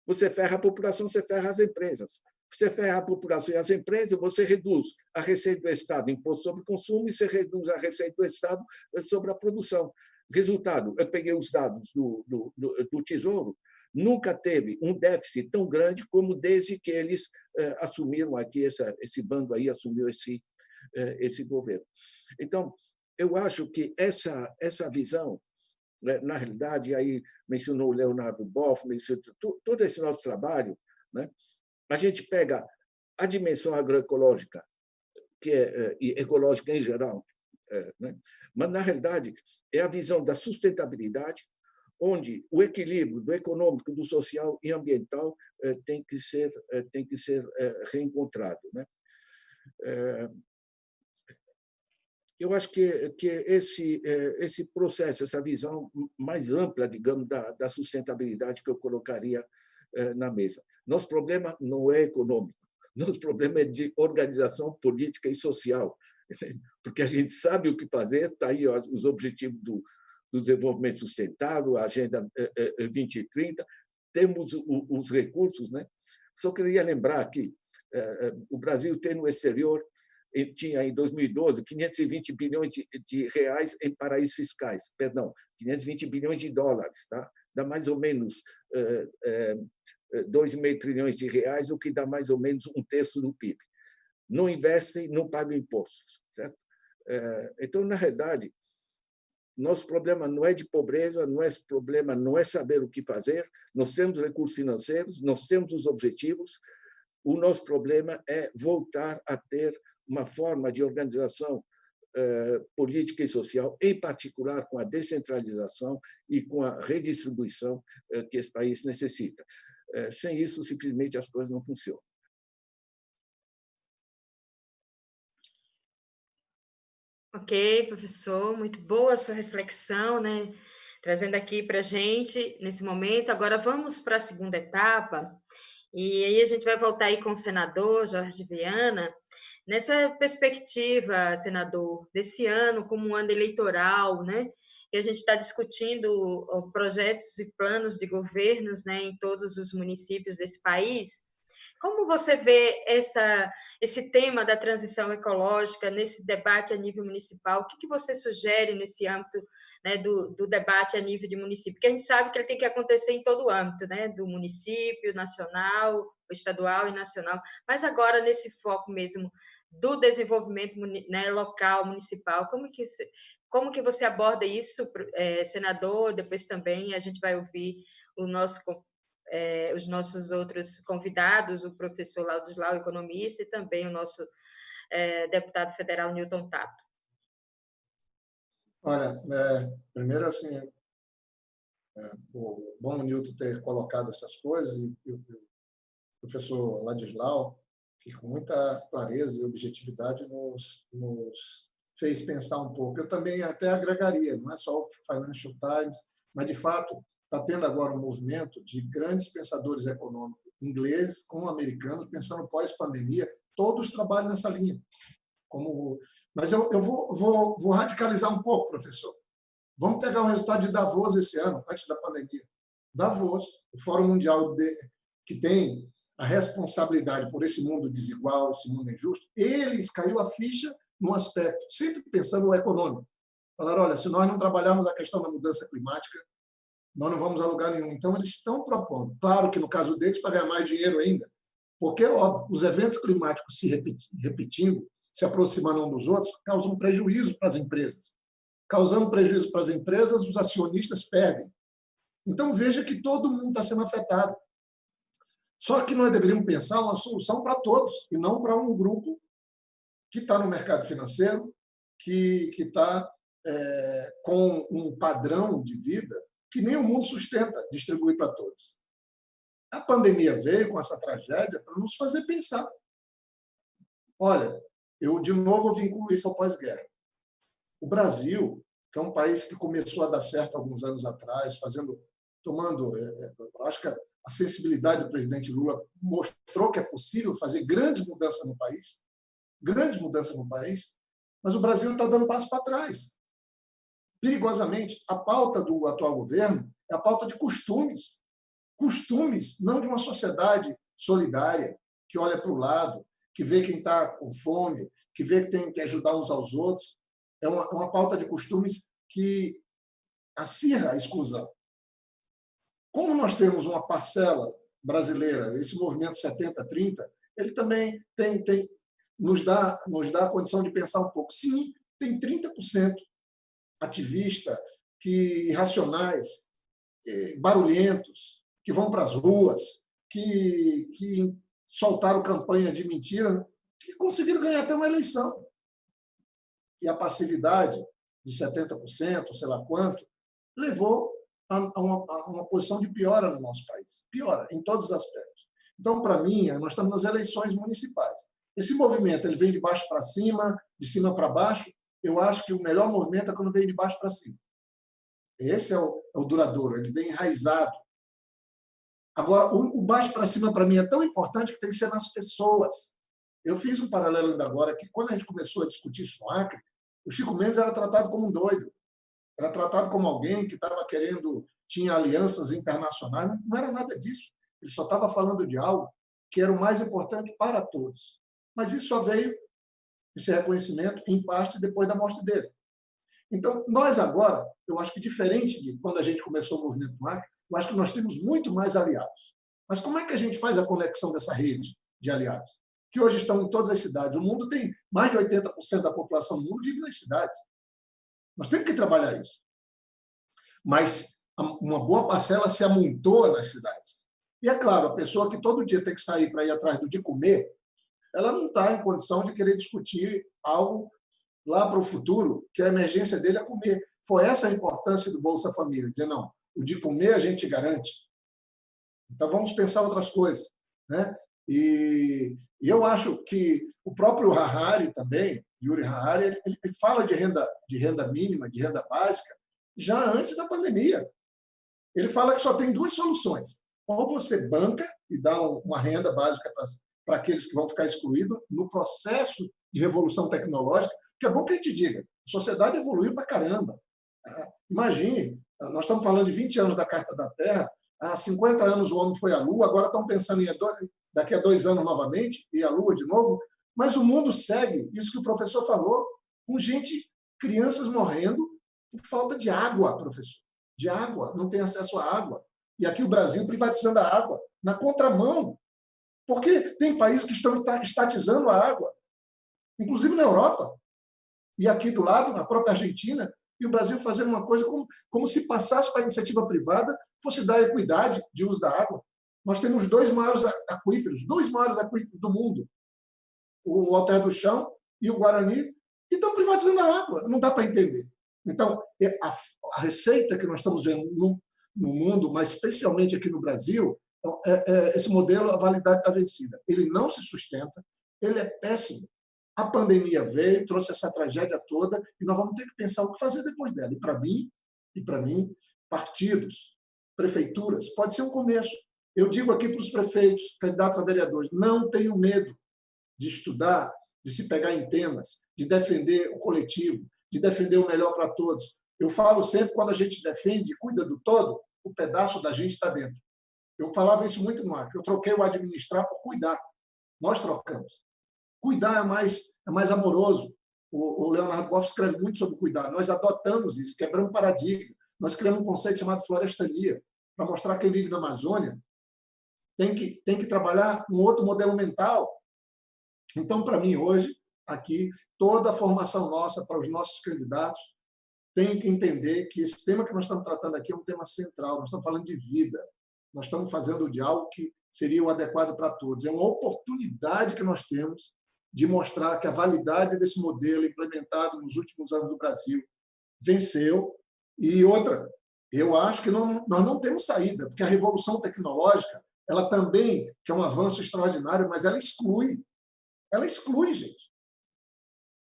Você ferra a população, você ferra as empresas. Você ferra a população e as empresas, você reduz a receita do Estado, imposto sobre consumo, e você reduz a receita do Estado sobre a produção. Resultado, eu peguei os dados do Tesouro, nunca teve um déficit tão grande como desde que eles assumiram aqui, esse bando aí assumiu esse governo. Então, eu acho que essa visão, na realidade, aí mencionou o Leonardo Boff, mencionou todo esse nosso trabalho, né? A gente pega a dimensão agroecológica, e ecológica em geral, né? Mas, na realidade, é a visão da sustentabilidade, onde o equilíbrio do econômico, do social e ambiental tem que ser reencontrado. Né? Eu acho que esse processo, essa visão mais ampla, digamos, da sustentabilidade que eu colocaria na mesa. Nosso problema não é econômico, nosso problema é de organização política e social, porque a gente sabe o que fazer, está aí os objetivos do desenvolvimento sustentável, a Agenda 2030, temos os recursos, né? Só queria lembrar que o Brasil tem no exterior, tinha em 2012 520 bilhões de reais em paraísos fiscais, perdão, 520 bilhões de dólares, tá? Dá mais ou menos 2,5 trilhões de reais, o que dá mais ou menos 1/3 do PIB. Não investem, não pagam impostos, certo? Então, na realidade, nosso problema não é de pobreza, nosso problema não é saber o que fazer, nós temos recursos financeiros, nós temos os objetivos, o nosso problema é voltar a ter uma forma de organização política e social, em particular com a descentralização e com a redistribuição que esse país necessita. Sem isso, simplesmente, as coisas não funcionam. Ok, professor, muito boa a sua reflexão, né? Trazendo aqui para a gente nesse momento. Agora vamos para a segunda etapa, e aí a gente vai voltar aí com o senador Jorge Viana. Nessa perspectiva, senador, desse ano como um ano eleitoral, né? E a gente está discutindo projetos e planos de governos, né, em todos os municípios desse país. Como você vê esse tema da transição ecológica nesse debate a nível municipal? O que você sugere nesse âmbito, né, do debate a nível de município? Porque a gente sabe que ele tem que acontecer em todo o âmbito, né, do município, nacional, estadual e nacional, mas agora nesse foco mesmo do desenvolvimento, né, local, municipal. Como que você aborda isso, senador? Depois também a gente vai ouvir os nossos outros convidados, o professor Laudislau, economista, e também o nosso deputado federal Newton Tato. Olha, primeiro, assim, o bom Newton ter colocado essas coisas, e o professor Ladislau, que com muita clareza e objetividade nos fez pensar um pouco. Eu também até agregaria, não é só o Financial Times, mas, de fato, está tendo agora um movimento de grandes pensadores econômicos ingleses com americanos, pensando pós-pandemia, todos trabalham nessa linha. Mas eu vou radicalizar um pouco, professor. Vamos pegar o resultado de Davos esse ano, antes da pandemia. Davos, o Fórum Mundial que tem a responsabilidade por esse mundo desigual, esse mundo injusto, eles caiu a ficha num aspecto, sempre pensando no econômico. Falaram, olha, se nós não trabalharmos a questão da mudança climática, nós não vamos a lugar nenhum. Então, eles estão propondo. Claro que, no caso deles, para ganhar mais dinheiro ainda, porque, óbvio, os eventos climáticos se repetindo, se aproximando um dos outros, causam prejuízo para as empresas. Causando prejuízo para as empresas, os acionistas perdem. Então, veja que todo mundo está sendo afetado. Só que nós deveríamos pensar uma solução para todos, e não para um grupo que está no mercado financeiro, que está com um padrão de vida que nem o mundo sustenta distribuir para todos. A pandemia veio com essa tragédia para nos fazer pensar. Olha, eu de novo vinculo isso ao pós-guerra. O Brasil, que é um país que começou a dar certo alguns anos atrás, acho que a sensibilidade do presidente Lula mostrou que é possível fazer grandes mudanças no país, mas o Brasil está dando passo para trás. Perigosamente, a pauta do atual governo é a pauta de costumes. Costumes, não de uma sociedade solidária, que olha para o lado, que vê quem está com fome, que vê que tem que ajudar uns aos outros. É uma pauta de costumes que acirra a exclusão. Como nós temos uma parcela brasileira, esse movimento 70-30, ele também nos dá a condição de pensar um pouco. Sim, tem 30% ativista, irracionais, barulhentos, que vão para as ruas, que soltaram campanhas de mentira, que conseguiram ganhar até uma eleição. E a passividade de 70%, sei lá quanto, levou a uma posição de piora no nosso país. Piora em todos os aspectos. Então, para mim, nós estamos nas eleições municipais. Esse movimento ele vem de baixo para cima, de cima para baixo. eu acho que o melhor movimento é quando vem de baixo para cima. Esse é o duradouro, ele vem enraizado. Agora, o baixo para cima, para mim, é tão importante que tem que ser nas pessoas. Eu fiz um paralelo ainda agora, que quando a gente começou a discutir isso no Acre, o Chico Mendes era tratado como um doido. Era tratado como alguém que estava querendo, tinha alianças internacionais. Não era nada disso. Ele só estava falando de algo que era o mais importante para todos. Mas isso só veio, esse reconhecimento, em parte, depois da morte dele. Então, nós agora, eu acho que diferente de quando a gente começou o movimento no Acre, eu acho que nós temos muito mais aliados. Mas como é que a gente faz a conexão dessa rede de aliados? Que hoje estão em todas as cidades. O mundo tem mais de 80% da população do mundo vive nas cidades. Nós temos que trabalhar isso. Mas uma boa parcela se amontoa nas cidades. E, é claro, a pessoa que todo dia tem que sair para ir atrás do de comer, ela não está em condição de querer discutir algo lá para o futuro, que a emergência dele é comer. Foi essa a importância do Bolsa Família, dizer, não, o de comer a gente garante. Então, vamos pensar outras coisas. Né? E eu acho que o próprio Harari também, Yuri Harari, ele fala de renda mínima, de renda básica, já antes da pandemia. Ele fala que só tem duas soluções. Ou você banca e dá uma renda básica para aqueles que vão ficar excluídos no processo de revolução tecnológica, que é bom que a gente diga, a sociedade evoluiu para caramba. Imagine, nós estamos falando de 20 anos da Carta da Terra, há 50 anos o homem foi à Lua, agora estão pensando em daqui a 2 anos novamente, ir à Lua de novo, mas o mundo segue, isso que o professor falou, com crianças morrendo por falta de água, professor. De água, não tem acesso à água. E aqui o Brasil privatizando a água, na contramão. Porque tem países que estão estatizando a água, inclusive na Europa. E aqui do lado, na própria Argentina, e o Brasil fazendo uma coisa como se passasse para a iniciativa privada, fosse dar equidade de uso da água. Nós temos 2 maiores aquíferos, 2 maiores aquíferos do mundo, o Alter do Chão e o Guarani, e estão privatizando a água. Não dá para entender. Então, a receita que nós estamos vendo no mundo, mas especialmente aqui no Brasil, esse modelo, a validade está vencida. Ele não se sustenta, ele é péssimo. A pandemia veio, trouxe essa tragédia toda, e nós vamos ter que pensar o que fazer depois dela. E para mim, partidos, prefeituras, pode ser um começo. Eu digo aqui para os prefeitos, candidatos a vereadores, não tenham medo de estudar, de se pegar em temas, de defender o coletivo, de defender o melhor para todos. Eu falo sempre, quando a gente defende e cuida do todo, o pedaço da gente está dentro. Eu falava isso muito no Acre. Eu troquei o administrar por cuidar. Nós trocamos. Cuidar é mais amoroso. O Leonardo Boff escreve muito sobre cuidar. Nós adotamos isso, quebramos paradigma. Nós criamos um conceito chamado florestania, para mostrar que quem vive na Amazônia tem que trabalhar um outro modelo mental. Então, para mim, hoje, aqui, toda a formação nossa para os nossos candidatos tem que entender que esse tema que nós estamos tratando aqui é um tema central. Nós estamos falando de vida. Nós estamos fazendo de algo que seria o adequado para todos. É uma oportunidade que nós temos de mostrar que a validade desse modelo implementado nos últimos anos no Brasil venceu. E outra, eu acho que nós não temos saída, porque a revolução tecnológica, ela também, que é um avanço extraordinário, mas ela exclui. Ela exclui, gente.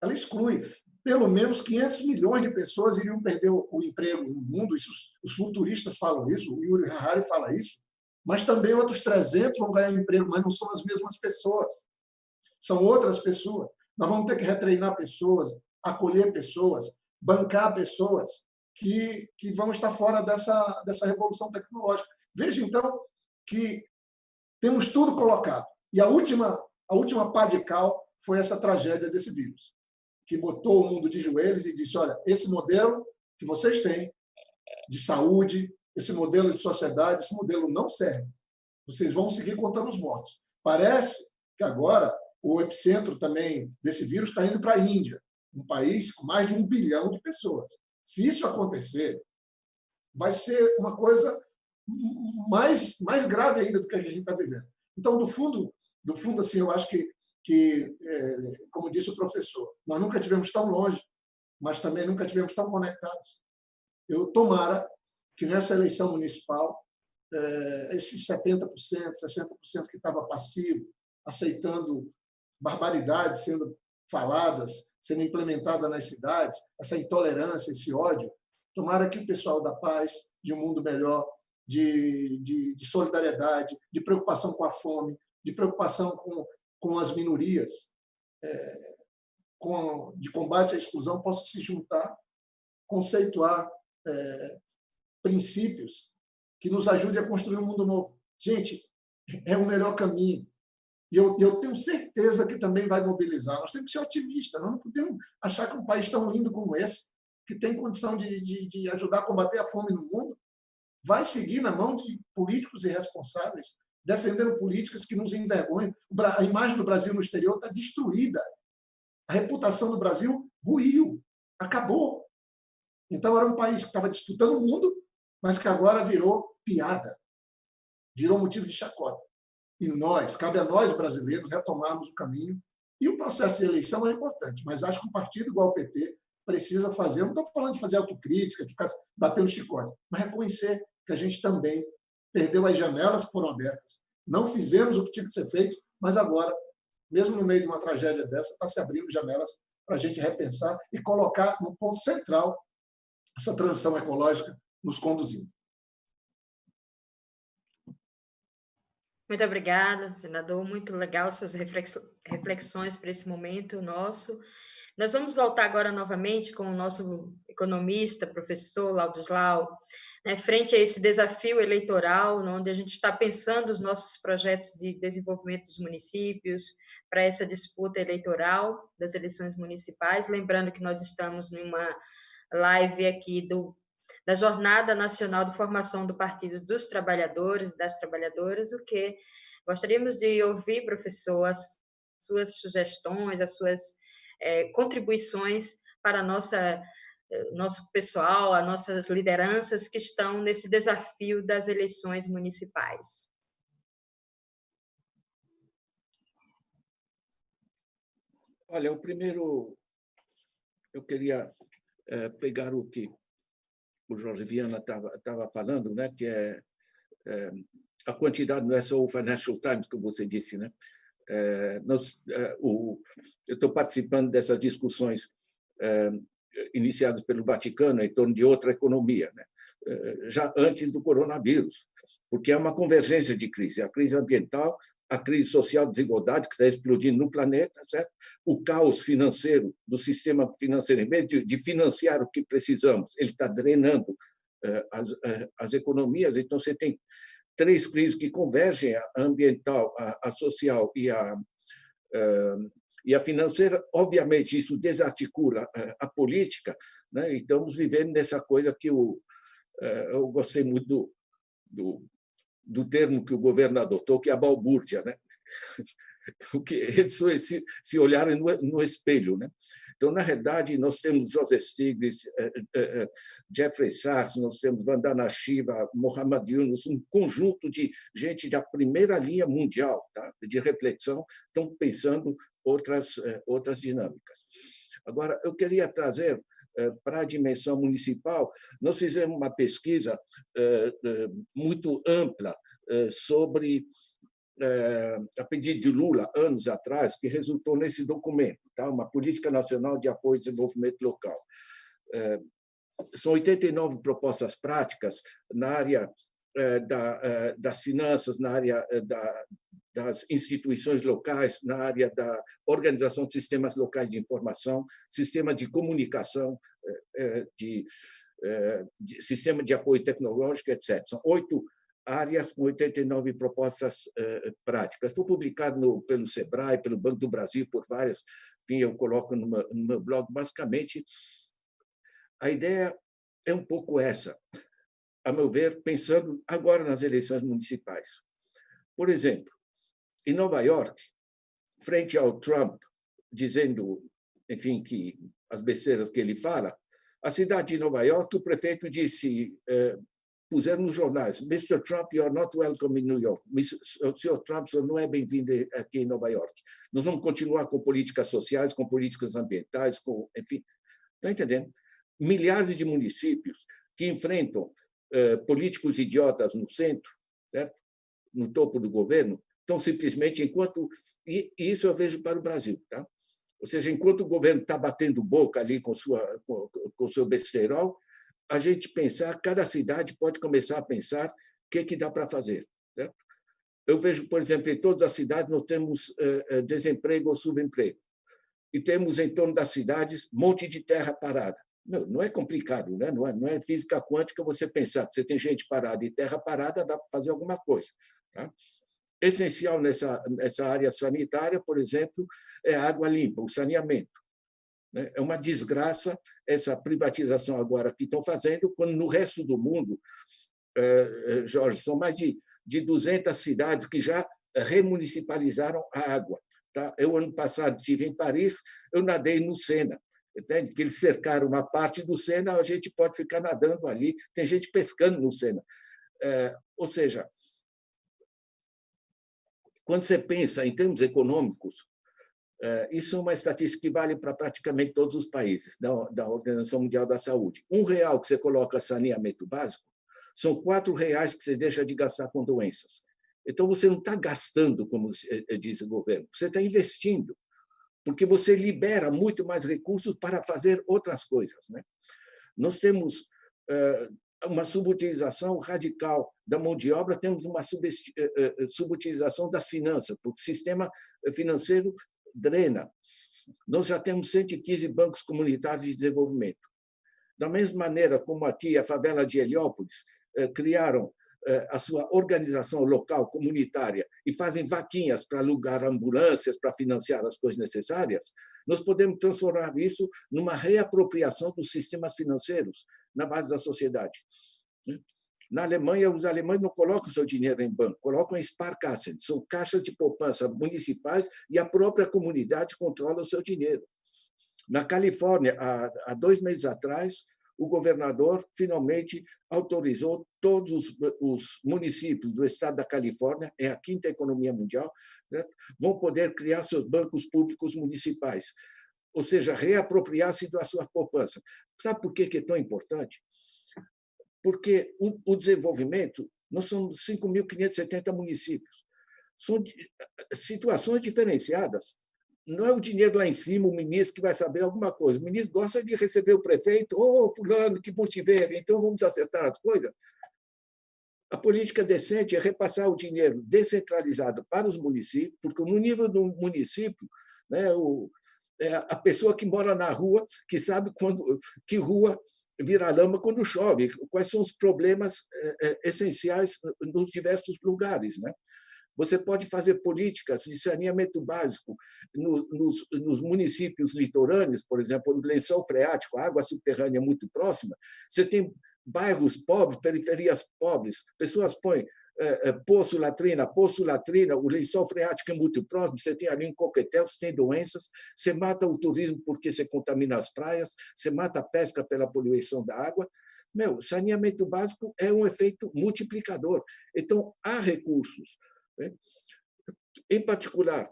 Ela exclui. Pelo menos 500 milhões de pessoas iriam perder o emprego no mundo. Isso, os futuristas falam isso, o Yuri Harari fala isso. Mas também outros 300 vão ganhar emprego, mas não são as mesmas pessoas. São outras pessoas. Nós vamos ter que retreinar pessoas, acolher pessoas, bancar pessoas que vão estar fora dessa revolução tecnológica. Veja, então, que temos tudo colocado. E a última pá de cal foi essa tragédia desse vírus, que botou o mundo de joelhos e disse, olha, esse modelo que vocês têm de saúde, esse modelo de sociedade, esse modelo não serve. Vocês vão seguir contando os mortos. Parece que agora o epicentro também desse vírus está indo para a Índia, um país com mais de 1 bilhão de pessoas. Se isso acontecer, vai ser uma coisa mais grave ainda do que a gente está vivendo. Então, do fundo, assim, eu acho que, como disse o professor, nós nunca tivemos tão longe, mas também nunca tivemos tão conectados. Eu tomara que nessa eleição municipal, esses 70%, 60% que estava passivo, aceitando barbaridades sendo faladas, sendo implementada nas cidades, essa intolerância, esse ódio. Tomara que o pessoal da paz, de um mundo melhor, de solidariedade, de preocupação com a fome, de preocupação com as minorias, de combate à exclusão, possa se juntar, conceituar princípios que nos ajudem a construir um mundo novo. Gente, é o melhor caminho. E eu tenho certeza que também vai mobilizar. Nós temos que ser otimistas, nós não podemos achar que um país tão lindo como esse, que tem condição de ajudar a combater a fome no mundo, vai seguir na mão de políticos irresponsáveis, defendendo políticas que nos envergonham. A imagem do Brasil no exterior está destruída. A reputação do Brasil ruiu, acabou. Então, era um país que estava disputando o mundo, mas que agora virou piada, virou motivo de chacota. E cabe a nós, brasileiros, retomarmos o caminho. E o processo de eleição é importante, mas acho que um partido igual ao PT precisa fazer, não estou falando de fazer autocrítica, de ficar batendo chicote, mas reconhecer que a gente também perdeu as janelas que foram abertas, não fizemos o que tinha que ser feito, mas agora, mesmo no meio de uma tragédia dessa, está se abrindo janelas para a gente repensar e colocar no ponto central essa transição ecológica nos conduzindo. Muito obrigada, senador. Muito legal suas reflexões para esse momento nosso. Nós vamos voltar agora novamente com o nosso economista, professor Laudislau, frente a esse desafio eleitoral, onde a gente está pensando os nossos projetos de desenvolvimento dos municípios para essa disputa eleitoral das eleições municipais. Lembrando que nós estamos numa live aqui da Jornada Nacional de Formação do Partido dos Trabalhadores e das Trabalhadoras, o que gostaríamos de ouvir, professor, as suas sugestões, as suas contribuições para nosso pessoal, as nossas lideranças que estão nesse desafio das eleições municipais. Olha, o primeiro, eu queria pegar o que o Jorge Viana estava falando, né, que a quantidade, não é só o Financial Times, como você disse, né? Eu estou participando dessas discussões iniciadas pelo Vaticano em torno de outra economia, né? Já antes do coronavírus, porque é uma convergência de crise, a crise ambiental, a crise social, de desigualdade que está explodindo no planeta, certo? O caos financeiro do sistema financeiro, em vez de financiar o que precisamos, ele está drenando as economias. Então, você tem três crises que convergem: a ambiental, a social e a financeira. Obviamente, isso desarticula a política, né? E estamos vivendo nessa coisa que eu gostei muito do termo que o governo adotou, que é a balbúrdia, né? Porque eles se olharem no espelho, né? Então, na realidade, nós temos Joseph Stiglitz, Jeffrey Sachs, nós temos Vandana Shiva, Muhammad Yunus, um conjunto de gente da primeira linha mundial, tá? De reflexão, estão pensando outras dinâmicas. Agora, eu queria trazer para a dimensão municipal. Nós fizemos uma pesquisa muito ampla sobre a pedido de Lula, anos atrás, que resultou nesse documento, tá? Uma política nacional de apoio ao desenvolvimento local. São 89 propostas práticas na área das finanças, na área das instituições locais, na área da organização de sistemas locais de informação, sistema de comunicação, sistema de apoio tecnológico, etc. São 8 áreas com 89 propostas práticas. Foi publicado pelo SEBRAE, pelo Banco do Brasil, por várias, enfim, eu coloco no meu blog. Basicamente, a ideia é um pouco essa, a meu ver, pensando agora nas eleições municipais. Por exemplo, em Nova York, frente ao Trump, dizendo, enfim, que as besteiras que ele fala, a cidade de Nova York, o prefeito disse, puseram nos jornais: Mr. Trump, you are not welcome in New York. Sr. Trump, senhor não é bem-vindo aqui em Nova York. Nós vamos continuar com políticas sociais, com políticas ambientais, enfim. Está entendendo? Milhares de municípios que enfrentam políticos idiotas no centro, certo? No topo do governo, então, simplesmente, e isso eu vejo para o Brasil, tá? Ou seja, enquanto o governo está batendo boca ali com o seu besterol, a gente pensar, cada cidade pode começar a pensar o que dá para fazer. Certo? Eu vejo, por exemplo, em todas as cidades nós temos desemprego ou subemprego. E temos, em torno das cidades, um monte de terra parada. Não é complicado, né? Não é física quântica você pensar que você tem gente parada e terra parada, dá para fazer alguma coisa. Tá? Essencial nessa área sanitária, por exemplo, é a água limpa, o saneamento. É uma desgraça essa privatização agora que estão fazendo, quando no resto do mundo, Jorge, são mais de 200 cidades que já remunicipalizaram a água. Tá? Eu, ano passado, estive em Paris, eu nadei no Sena. Entende? Que eles cercaram uma parte do Sena, a gente pode ficar nadando ali, tem gente pescando no Sena. Ou seja, quando você pensa em termos econômicos, isso é uma estatística que vale para praticamente todos os países da Organização Mundial da Saúde. R$1 que você coloca saneamento básico, são R$4 que você deixa de gastar com doenças. Então, você não está gastando, como diz o governo, você está investindo, porque você libera muito mais recursos para fazer outras coisas. Né? Nós temos uma subutilização radical da mão de obra, temos uma subutilização das finanças, porque o sistema financeiro drena. Nós já temos 115 bancos comunitários de desenvolvimento. Da mesma maneira como aqui a favela de Heliópolis criaram a sua organização local, comunitária, e fazem vaquinhas para alugar ambulâncias, para financiar as coisas necessárias, nós podemos transformar isso numa reapropriação dos sistemas financeiros na base da sociedade. Na Alemanha, os alemães não colocam o seu dinheiro em banco, colocam em Sparkassen, são caixas de poupança municipais e a própria comunidade controla o seu dinheiro. Na Califórnia, há 2 meses atrás, o governador finalmente autorizou todos os municípios do estado da Califórnia, é a 5ª economia mundial, né, vão poder criar seus bancos públicos municipais, ou seja, reapropriar-se da sua poupança. Sabe por que é tão importante? Porque o desenvolvimento, nós somos 5.570 municípios, são situações diferenciadas. Não é o dinheiro lá em cima, o ministro que vai saber alguma coisa. O ministro gosta de receber o prefeito, fulano, que bom te ver, então vamos acertar as coisas. A política decente é repassar o dinheiro descentralizado para os municípios, porque no nível do município, né, a pessoa que mora na rua, que sabe que rua vira lama quando chove, quais são os problemas essenciais nos diversos lugares. Né? Você pode fazer políticas de saneamento básico nos municípios litorâneos, por exemplo, no lençol freático, a água subterrânea muito próxima. Você tem bairros pobres, periferias pobres, pessoas põem poço, latrina, o lençol freático é muito próximo, você tem ali um coquetel, você tem doenças, você mata o turismo porque você contamina as praias, você mata a pesca pela poluição da água. Saneamento básico é um efeito multiplicador. Então, há recursos. Em particular,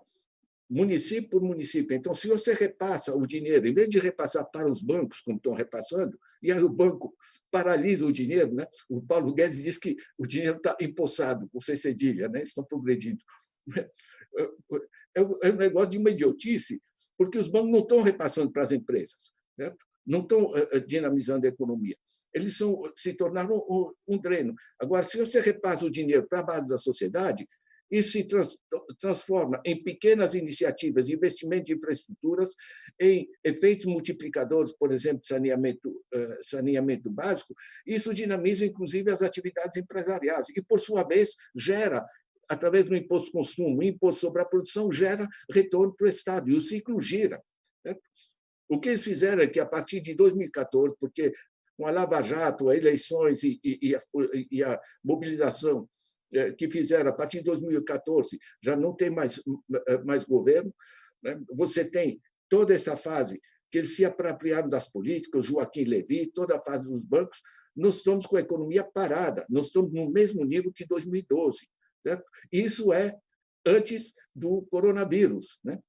município por município. Então, se você repassa o dinheiro, em vez de repassar para os bancos, como estão repassando, e aí o banco paralisa o dinheiro, né? O Paulo Guedes diz que o dinheiro está empossado, com C cedilha, né? Estão progredindo. É um negócio de uma idiotice, porque os bancos não estão repassando para as empresas, certo? Não estão dinamizando a economia. Eles se tornaram um dreno. Agora, se você repassa o dinheiro para a base da sociedade, isso se transforma em pequenas iniciativas de investimento de infraestruturas, em efeitos multiplicadores, por exemplo, saneamento básico. Isso dinamiza, inclusive, as atividades empresariais e, por sua vez, gera, através do imposto de consumo, imposto sobre a produção, gera retorno para o Estado, e o ciclo gira. Né? O que eles fizeram é que, a partir de 2014, porque com a Lava Jato, as eleições e a mobilização que fizeram a partir de 2014, já não tem mais governo, né? Você tem toda essa fase que eles se apropriaram das políticas, Joaquim Levy, toda a fase dos bancos. Nós estamos com a economia parada, nós estamos no mesmo nível que 2012. Certo? Isso é antes do coronavírus. Né?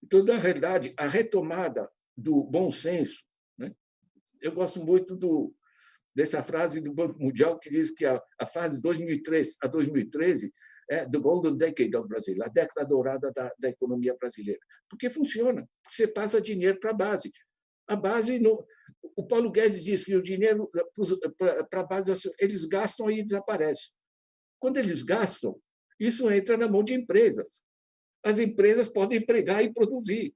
Então, na realidade, a retomada do bom senso, né? Eu gosto muito dessa frase do Banco Mundial, que diz que a fase de 2003 a 2013 The Golden Decade of Brazil, a década dourada da economia brasileira. Porque funciona, você passa dinheiro para a base. A base, o Paulo Guedes diz que o dinheiro para a base, eles gastam e desaparece. Quando eles gastam, isso entra na mão de empresas. As empresas podem empregar e produzir.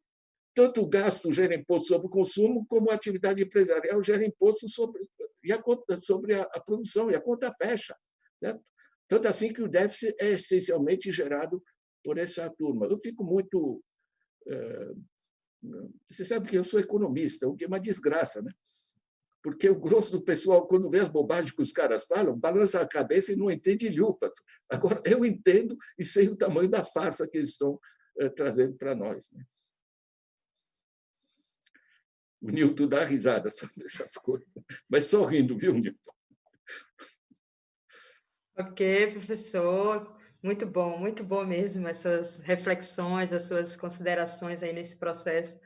Tanto o gasto gera imposto sobre o consumo, como a atividade empresarial gera imposto sobre a produção, e a conta fecha. Certo? Tanto assim que o déficit é essencialmente gerado por essa turma. Eu fico muito... Você sabe que eu sou economista, o que é uma desgraça, né? Porque o grosso do pessoal, quando vê as bobagens que os caras falam, balança a cabeça e não entende lhufas. Agora, eu entendo e sei o tamanho da farsa que eles estão trazendo para nós. Né? O Nilton dá risada sobre essas coisas, mas sorrindo, viu, Nilton? Ok, professor. Muito bom mesmo as suas reflexões, as suas considerações aí nesse processo.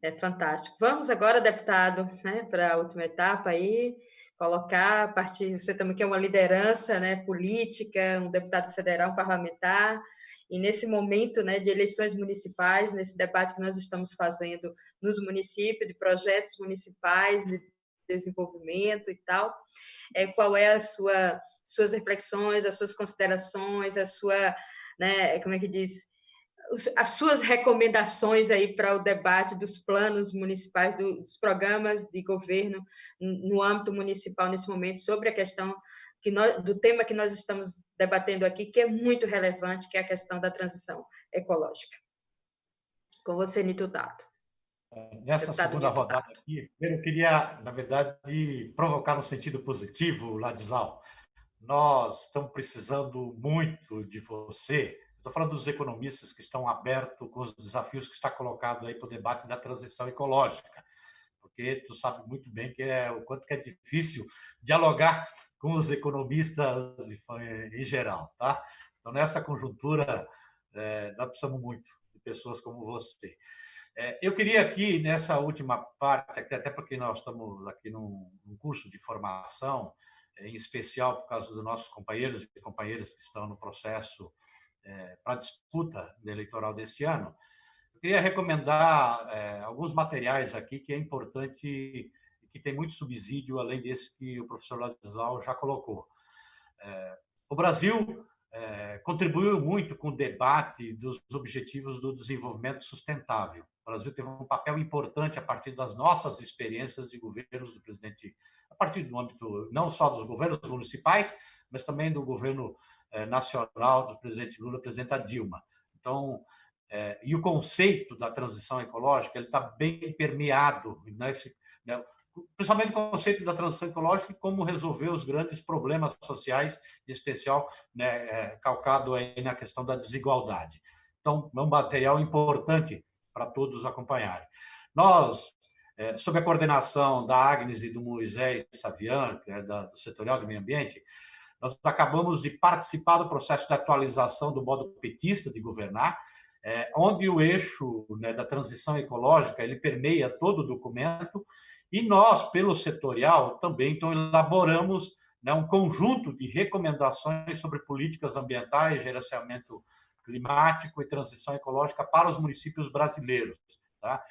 É fantástico. Vamos agora, deputado, né, para a última etapa aí, colocar a partir... Você também que é uma liderança, né, política, um deputado federal, um parlamentar, e nesse momento, né, de eleições municipais, nesse debate que nós estamos fazendo nos municípios, de projetos municipais, de desenvolvimento e tal, qual é suas reflexões, as suas considerações, a sua, né, como é que diz, as suas recomendações aí para o debate dos planos municipais, dos programas de governo no âmbito municipal nesse momento, sobre a questão do tema que nós estamos debatendo aqui, que é muito relevante, que é a questão da transição ecológica. Com você, Nito Tato. Nessa segunda rodada aqui, eu queria, na verdade, provocar no sentido positivo, Ladislau. Nós estamos precisando muito de você. Estou falando dos economistas que estão abertos com os desafios que está colocado aí para o debate da transição ecológica, porque tu sabe muito bem o quanto que é difícil dialogar com os economistas em geral, tá? Então, nessa conjuntura, nós precisamos muito de pessoas como você. Eu queria aqui, nessa última parte, até porque nós estamos aqui num curso de formação, em especial por causa dos nossos companheiros e companheiras que estão no processo para a disputa eleitoral deste ano, eu queria recomendar alguns materiais aqui que é importante e que tem muito subsídio, além desse que o professor Ladislau já colocou. O Brasil contribuiu muito com o debate dos objetivos do desenvolvimento sustentável. O Brasil teve um papel importante a partir das nossas experiências de governos do presidente, a partir do âmbito não só dos governos municipais, mas também do governo nacional do presidente Lula, presidenta Dilma. Então, e o conceito da transição ecológica ele está bem permeado, principalmente o conceito da transição ecológica e como resolver os grandes problemas sociais, em especial calcado aí na questão da desigualdade. Então, é um material importante para todos acompanharem. Nós, sob a coordenação da Agnes e do Moisés Savian, que é do Setorial do Meio Ambiente, nós acabamos de participar do processo de atualização do modo petista de governar, onde o eixo da transição ecológica ele permeia todo o documento, e nós, pelo setorial, também então, elaboramos um conjunto de recomendações sobre políticas ambientais, gerenciamento climático e transição ecológica para os municípios brasileiros. Tá?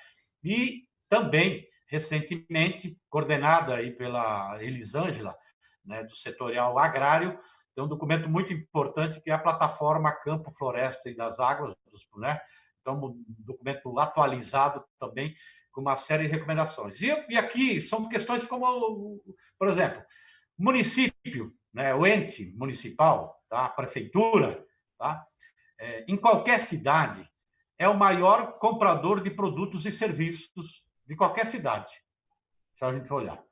E também, recentemente, coordenada aí pela Elisângela, do setorial agrário, tem um documento muito importante que é a plataforma Campo, Floresta e das Águas, então um documento atualizado também com uma série de recomendações. E aqui são questões como, por exemplo, município, o ente municipal, tá? A prefeitura, tá? Em qualquer cidade, é o maior comprador de produtos e serviços de qualquer cidade, se a gente for olhar.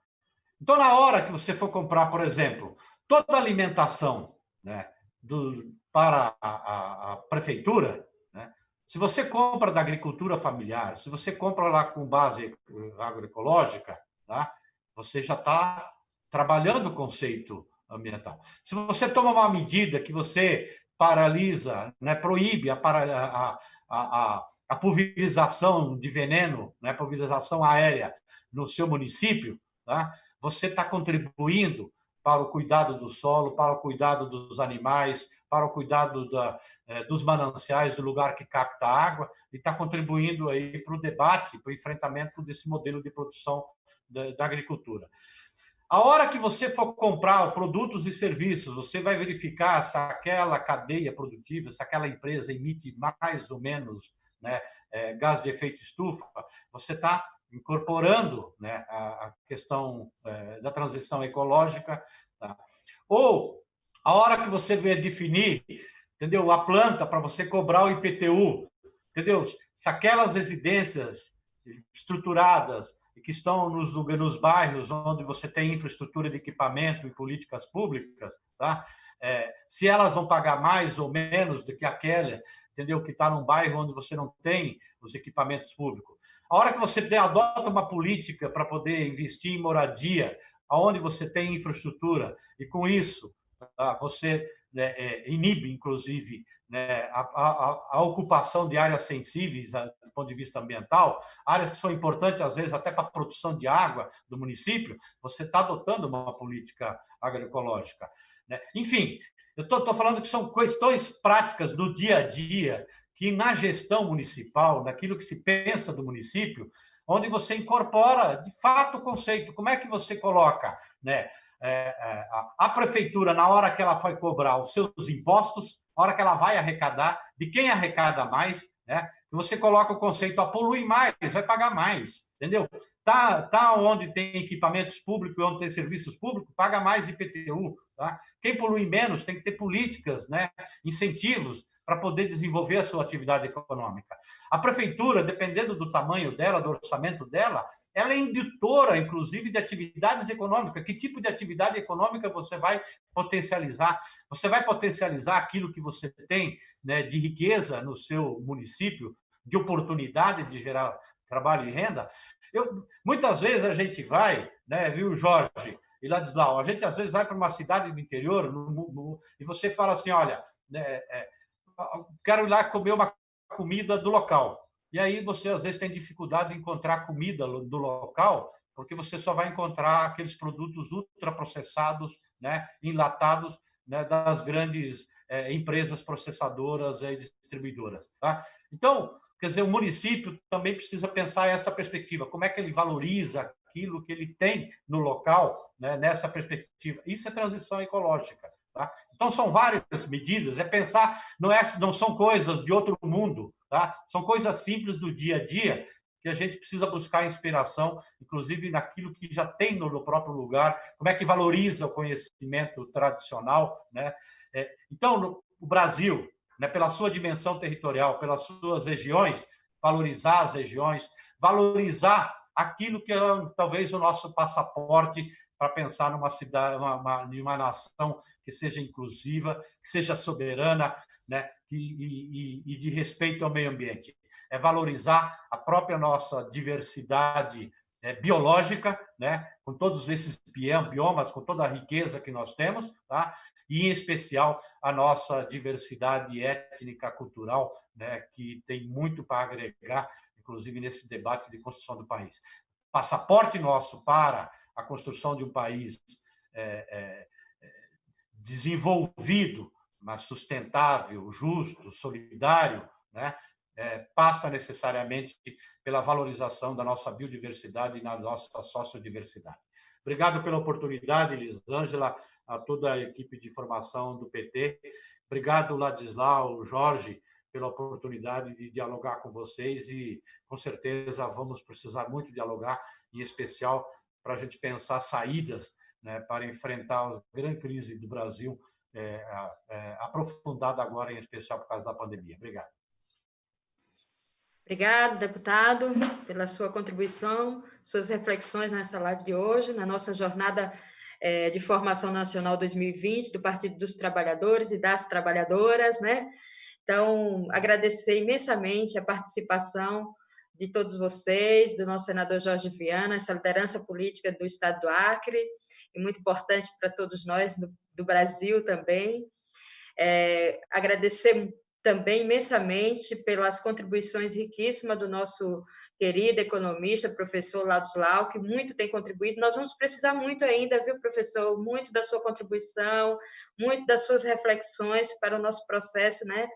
Então, na hora que você for comprar, por exemplo, toda a alimentação para a prefeitura, se você compra da agricultura familiar, se você compra lá com base agroecológica, tá? Você já está trabalhando o conceito ambiental. Se você toma uma medida que você paralisa, proíbe a pulverização de veneno, a pulverização aérea no seu município, tá? Você está contribuindo para o cuidado do solo, para o cuidado dos animais, para o cuidado dos mananciais, do lugar que capta água, e está contribuindo aí para o debate, para o enfrentamento desse modelo de produção da agricultura. A hora que você for comprar produtos e serviços, você vai verificar se aquela cadeia produtiva, se aquela empresa emite mais ou menos, né, gás de efeito estufa, você está incorporando, né, a questão da transição ecológica. Tá? Ou a hora que você vai definir, entendeu, a planta para você cobrar o IPTU, entendeu? Se aquelas residências estruturadas que estão nos bairros onde você tem infraestrutura de equipamento e políticas públicas, tá? Se elas vão pagar mais ou menos do que aquela, entendeu, que está num bairro onde você não tem os equipamentos públicos. A hora que você adota uma política para poder investir em moradia, aonde você tem infraestrutura, e com isso tá, você inibe, inclusive, né, a ocupação de áreas sensíveis do ponto de vista ambiental, áreas que são importantes, às vezes, até para a produção de água do município, você está adotando uma política agroecológica. Né? Enfim, eu estou falando que são questões práticas do dia a dia, que na gestão municipal, naquilo que se pensa do município, onde você incorpora, de fato, o conceito. Como é que você coloca, né, a prefeitura, na hora que ela vai cobrar os seus impostos, na hora que ela vai arrecadar, de quem arrecada mais, né? Você coloca o conceito, polui mais, vai pagar mais, entendeu? Tá onde tem equipamentos públicos e onde tem serviços públicos, paga mais IPTU. Tá? Quem polui menos tem que ter políticas, né? Incentivos para poder desenvolver a sua atividade econômica. A prefeitura, dependendo do tamanho dela, do orçamento dela, ela é indutora, inclusive, de atividades econômicas. Que tipo de atividade econômica você vai potencializar? Você vai potencializar aquilo que você tem, né, de riqueza no seu município, de oportunidade de gerar trabalho e renda? Muitas vezes a gente vai, né, viu, Jorge e Ladislau, a gente às vezes vai para uma cidade do interior e você fala assim, olha, quero ir lá comer uma comida do local. E aí você, às vezes, tem dificuldade em encontrar comida do local, porque você só vai encontrar aqueles produtos ultraprocessados, né, enlatados, né, das grandes empresas processadoras e distribuidoras. Tá? Então, quer dizer, o município também precisa pensar essa perspectiva. Como é que ele valoriza aquilo que ele tem no local, né, nessa perspectiva? Isso é transição ecológica. Tá? Então, são várias medidas, pensar, não são coisas de outro mundo, tá? São coisas simples do dia a dia que a gente precisa buscar inspiração, inclusive naquilo que já tem no próprio lugar, como é que valoriza o conhecimento tradicional. Né? Então, o Brasil, né, pela sua dimensão territorial, pelas suas regiões, valorizar as regiões, valorizar aquilo que é talvez o nosso passaporte para pensar numa cidade, numa nação que seja inclusiva, que seja soberana, né, e de respeito ao meio ambiente. É valorizar a própria nossa diversidade biológica, né, com todos esses biomas, com toda a riqueza que nós temos, tá? E, em especial, a nossa diversidade étnica, cultural, né, que tem muito para agregar, inclusive nesse debate de construção do país. Passaporte nosso para a construção de um país desenvolvido, mas sustentável, justo, solidário, né? Passa necessariamente pela valorização da nossa biodiversidade e da nossa sociodiversidade. Obrigado pela oportunidade, Elisângela, a toda a equipe de formação do PT. Obrigado, Ladislau, Jorge, pela oportunidade de dialogar com vocês e, com certeza, vamos precisar muito dialogar, em especial para a gente pensar saídas, né, para enfrentar a grande crise do Brasil, aprofundada agora, em especial por causa da pandemia. Obrigado. Obrigado, deputado, pela sua contribuição, suas reflexões nessa live de hoje, na nossa jornada de formação nacional 2020 do Partido dos Trabalhadores e das Trabalhadoras, né? Então, agradecer imensamente a participação de todos vocês, do nosso senador Jorge Viana, essa liderança política do Estado do Acre, e muito importante para todos nós do Brasil também. Agradecer também imensamente pelas contribuições riquíssimas do nosso querido economista, professor Ladislau, que muito tem contribuído. Nós vamos precisar muito ainda, viu, professor? Muito da sua contribuição, muito das suas reflexões para o nosso processo, né?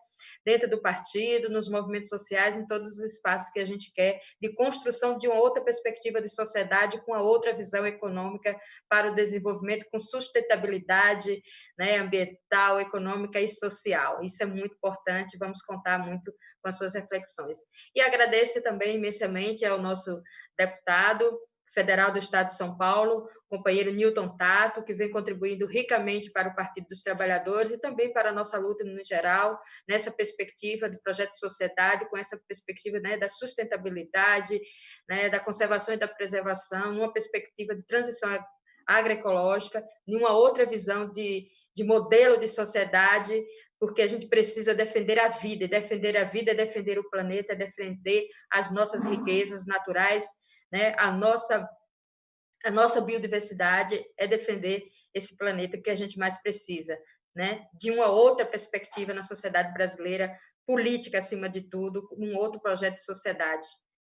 Dentro do partido, nos movimentos sociais, em todos os espaços que a gente quer, de construção de uma outra perspectiva de sociedade, com a outra visão econômica para o desenvolvimento, com sustentabilidade, né, ambiental, econômica e social. Isso é muito importante, vamos contar muito com as suas reflexões. E agradeço também imensamente ao nosso deputado federal do Estado de São Paulo, companheiro Newton Tato, que vem contribuindo ricamente para o Partido dos Trabalhadores e também para a nossa luta no geral, nessa perspectiva do projeto de sociedade, com essa perspectiva, né, da sustentabilidade, né, da conservação e da preservação, numa perspectiva de transição agroecológica, numa outra visão de modelo de sociedade, porque a gente precisa defender a vida, e defender a vida é defender o planeta, é defender as nossas riquezas naturais, né? A nossa biodiversidade, é defender esse planeta que a gente mais precisa, né? De uma outra perspectiva na sociedade brasileira, política acima de tudo, um outro projeto de sociedade,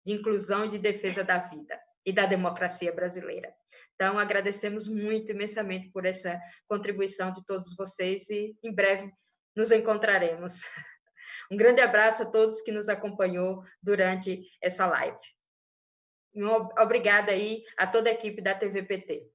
de inclusão e de defesa da vida e da democracia brasileira. Então, agradecemos muito, imensamente, por essa contribuição de todos vocês e, em breve, nos encontraremos. Um grande abraço a todos que nos acompanhou durante essa live. Obrigada aí a toda a equipe da TVPT.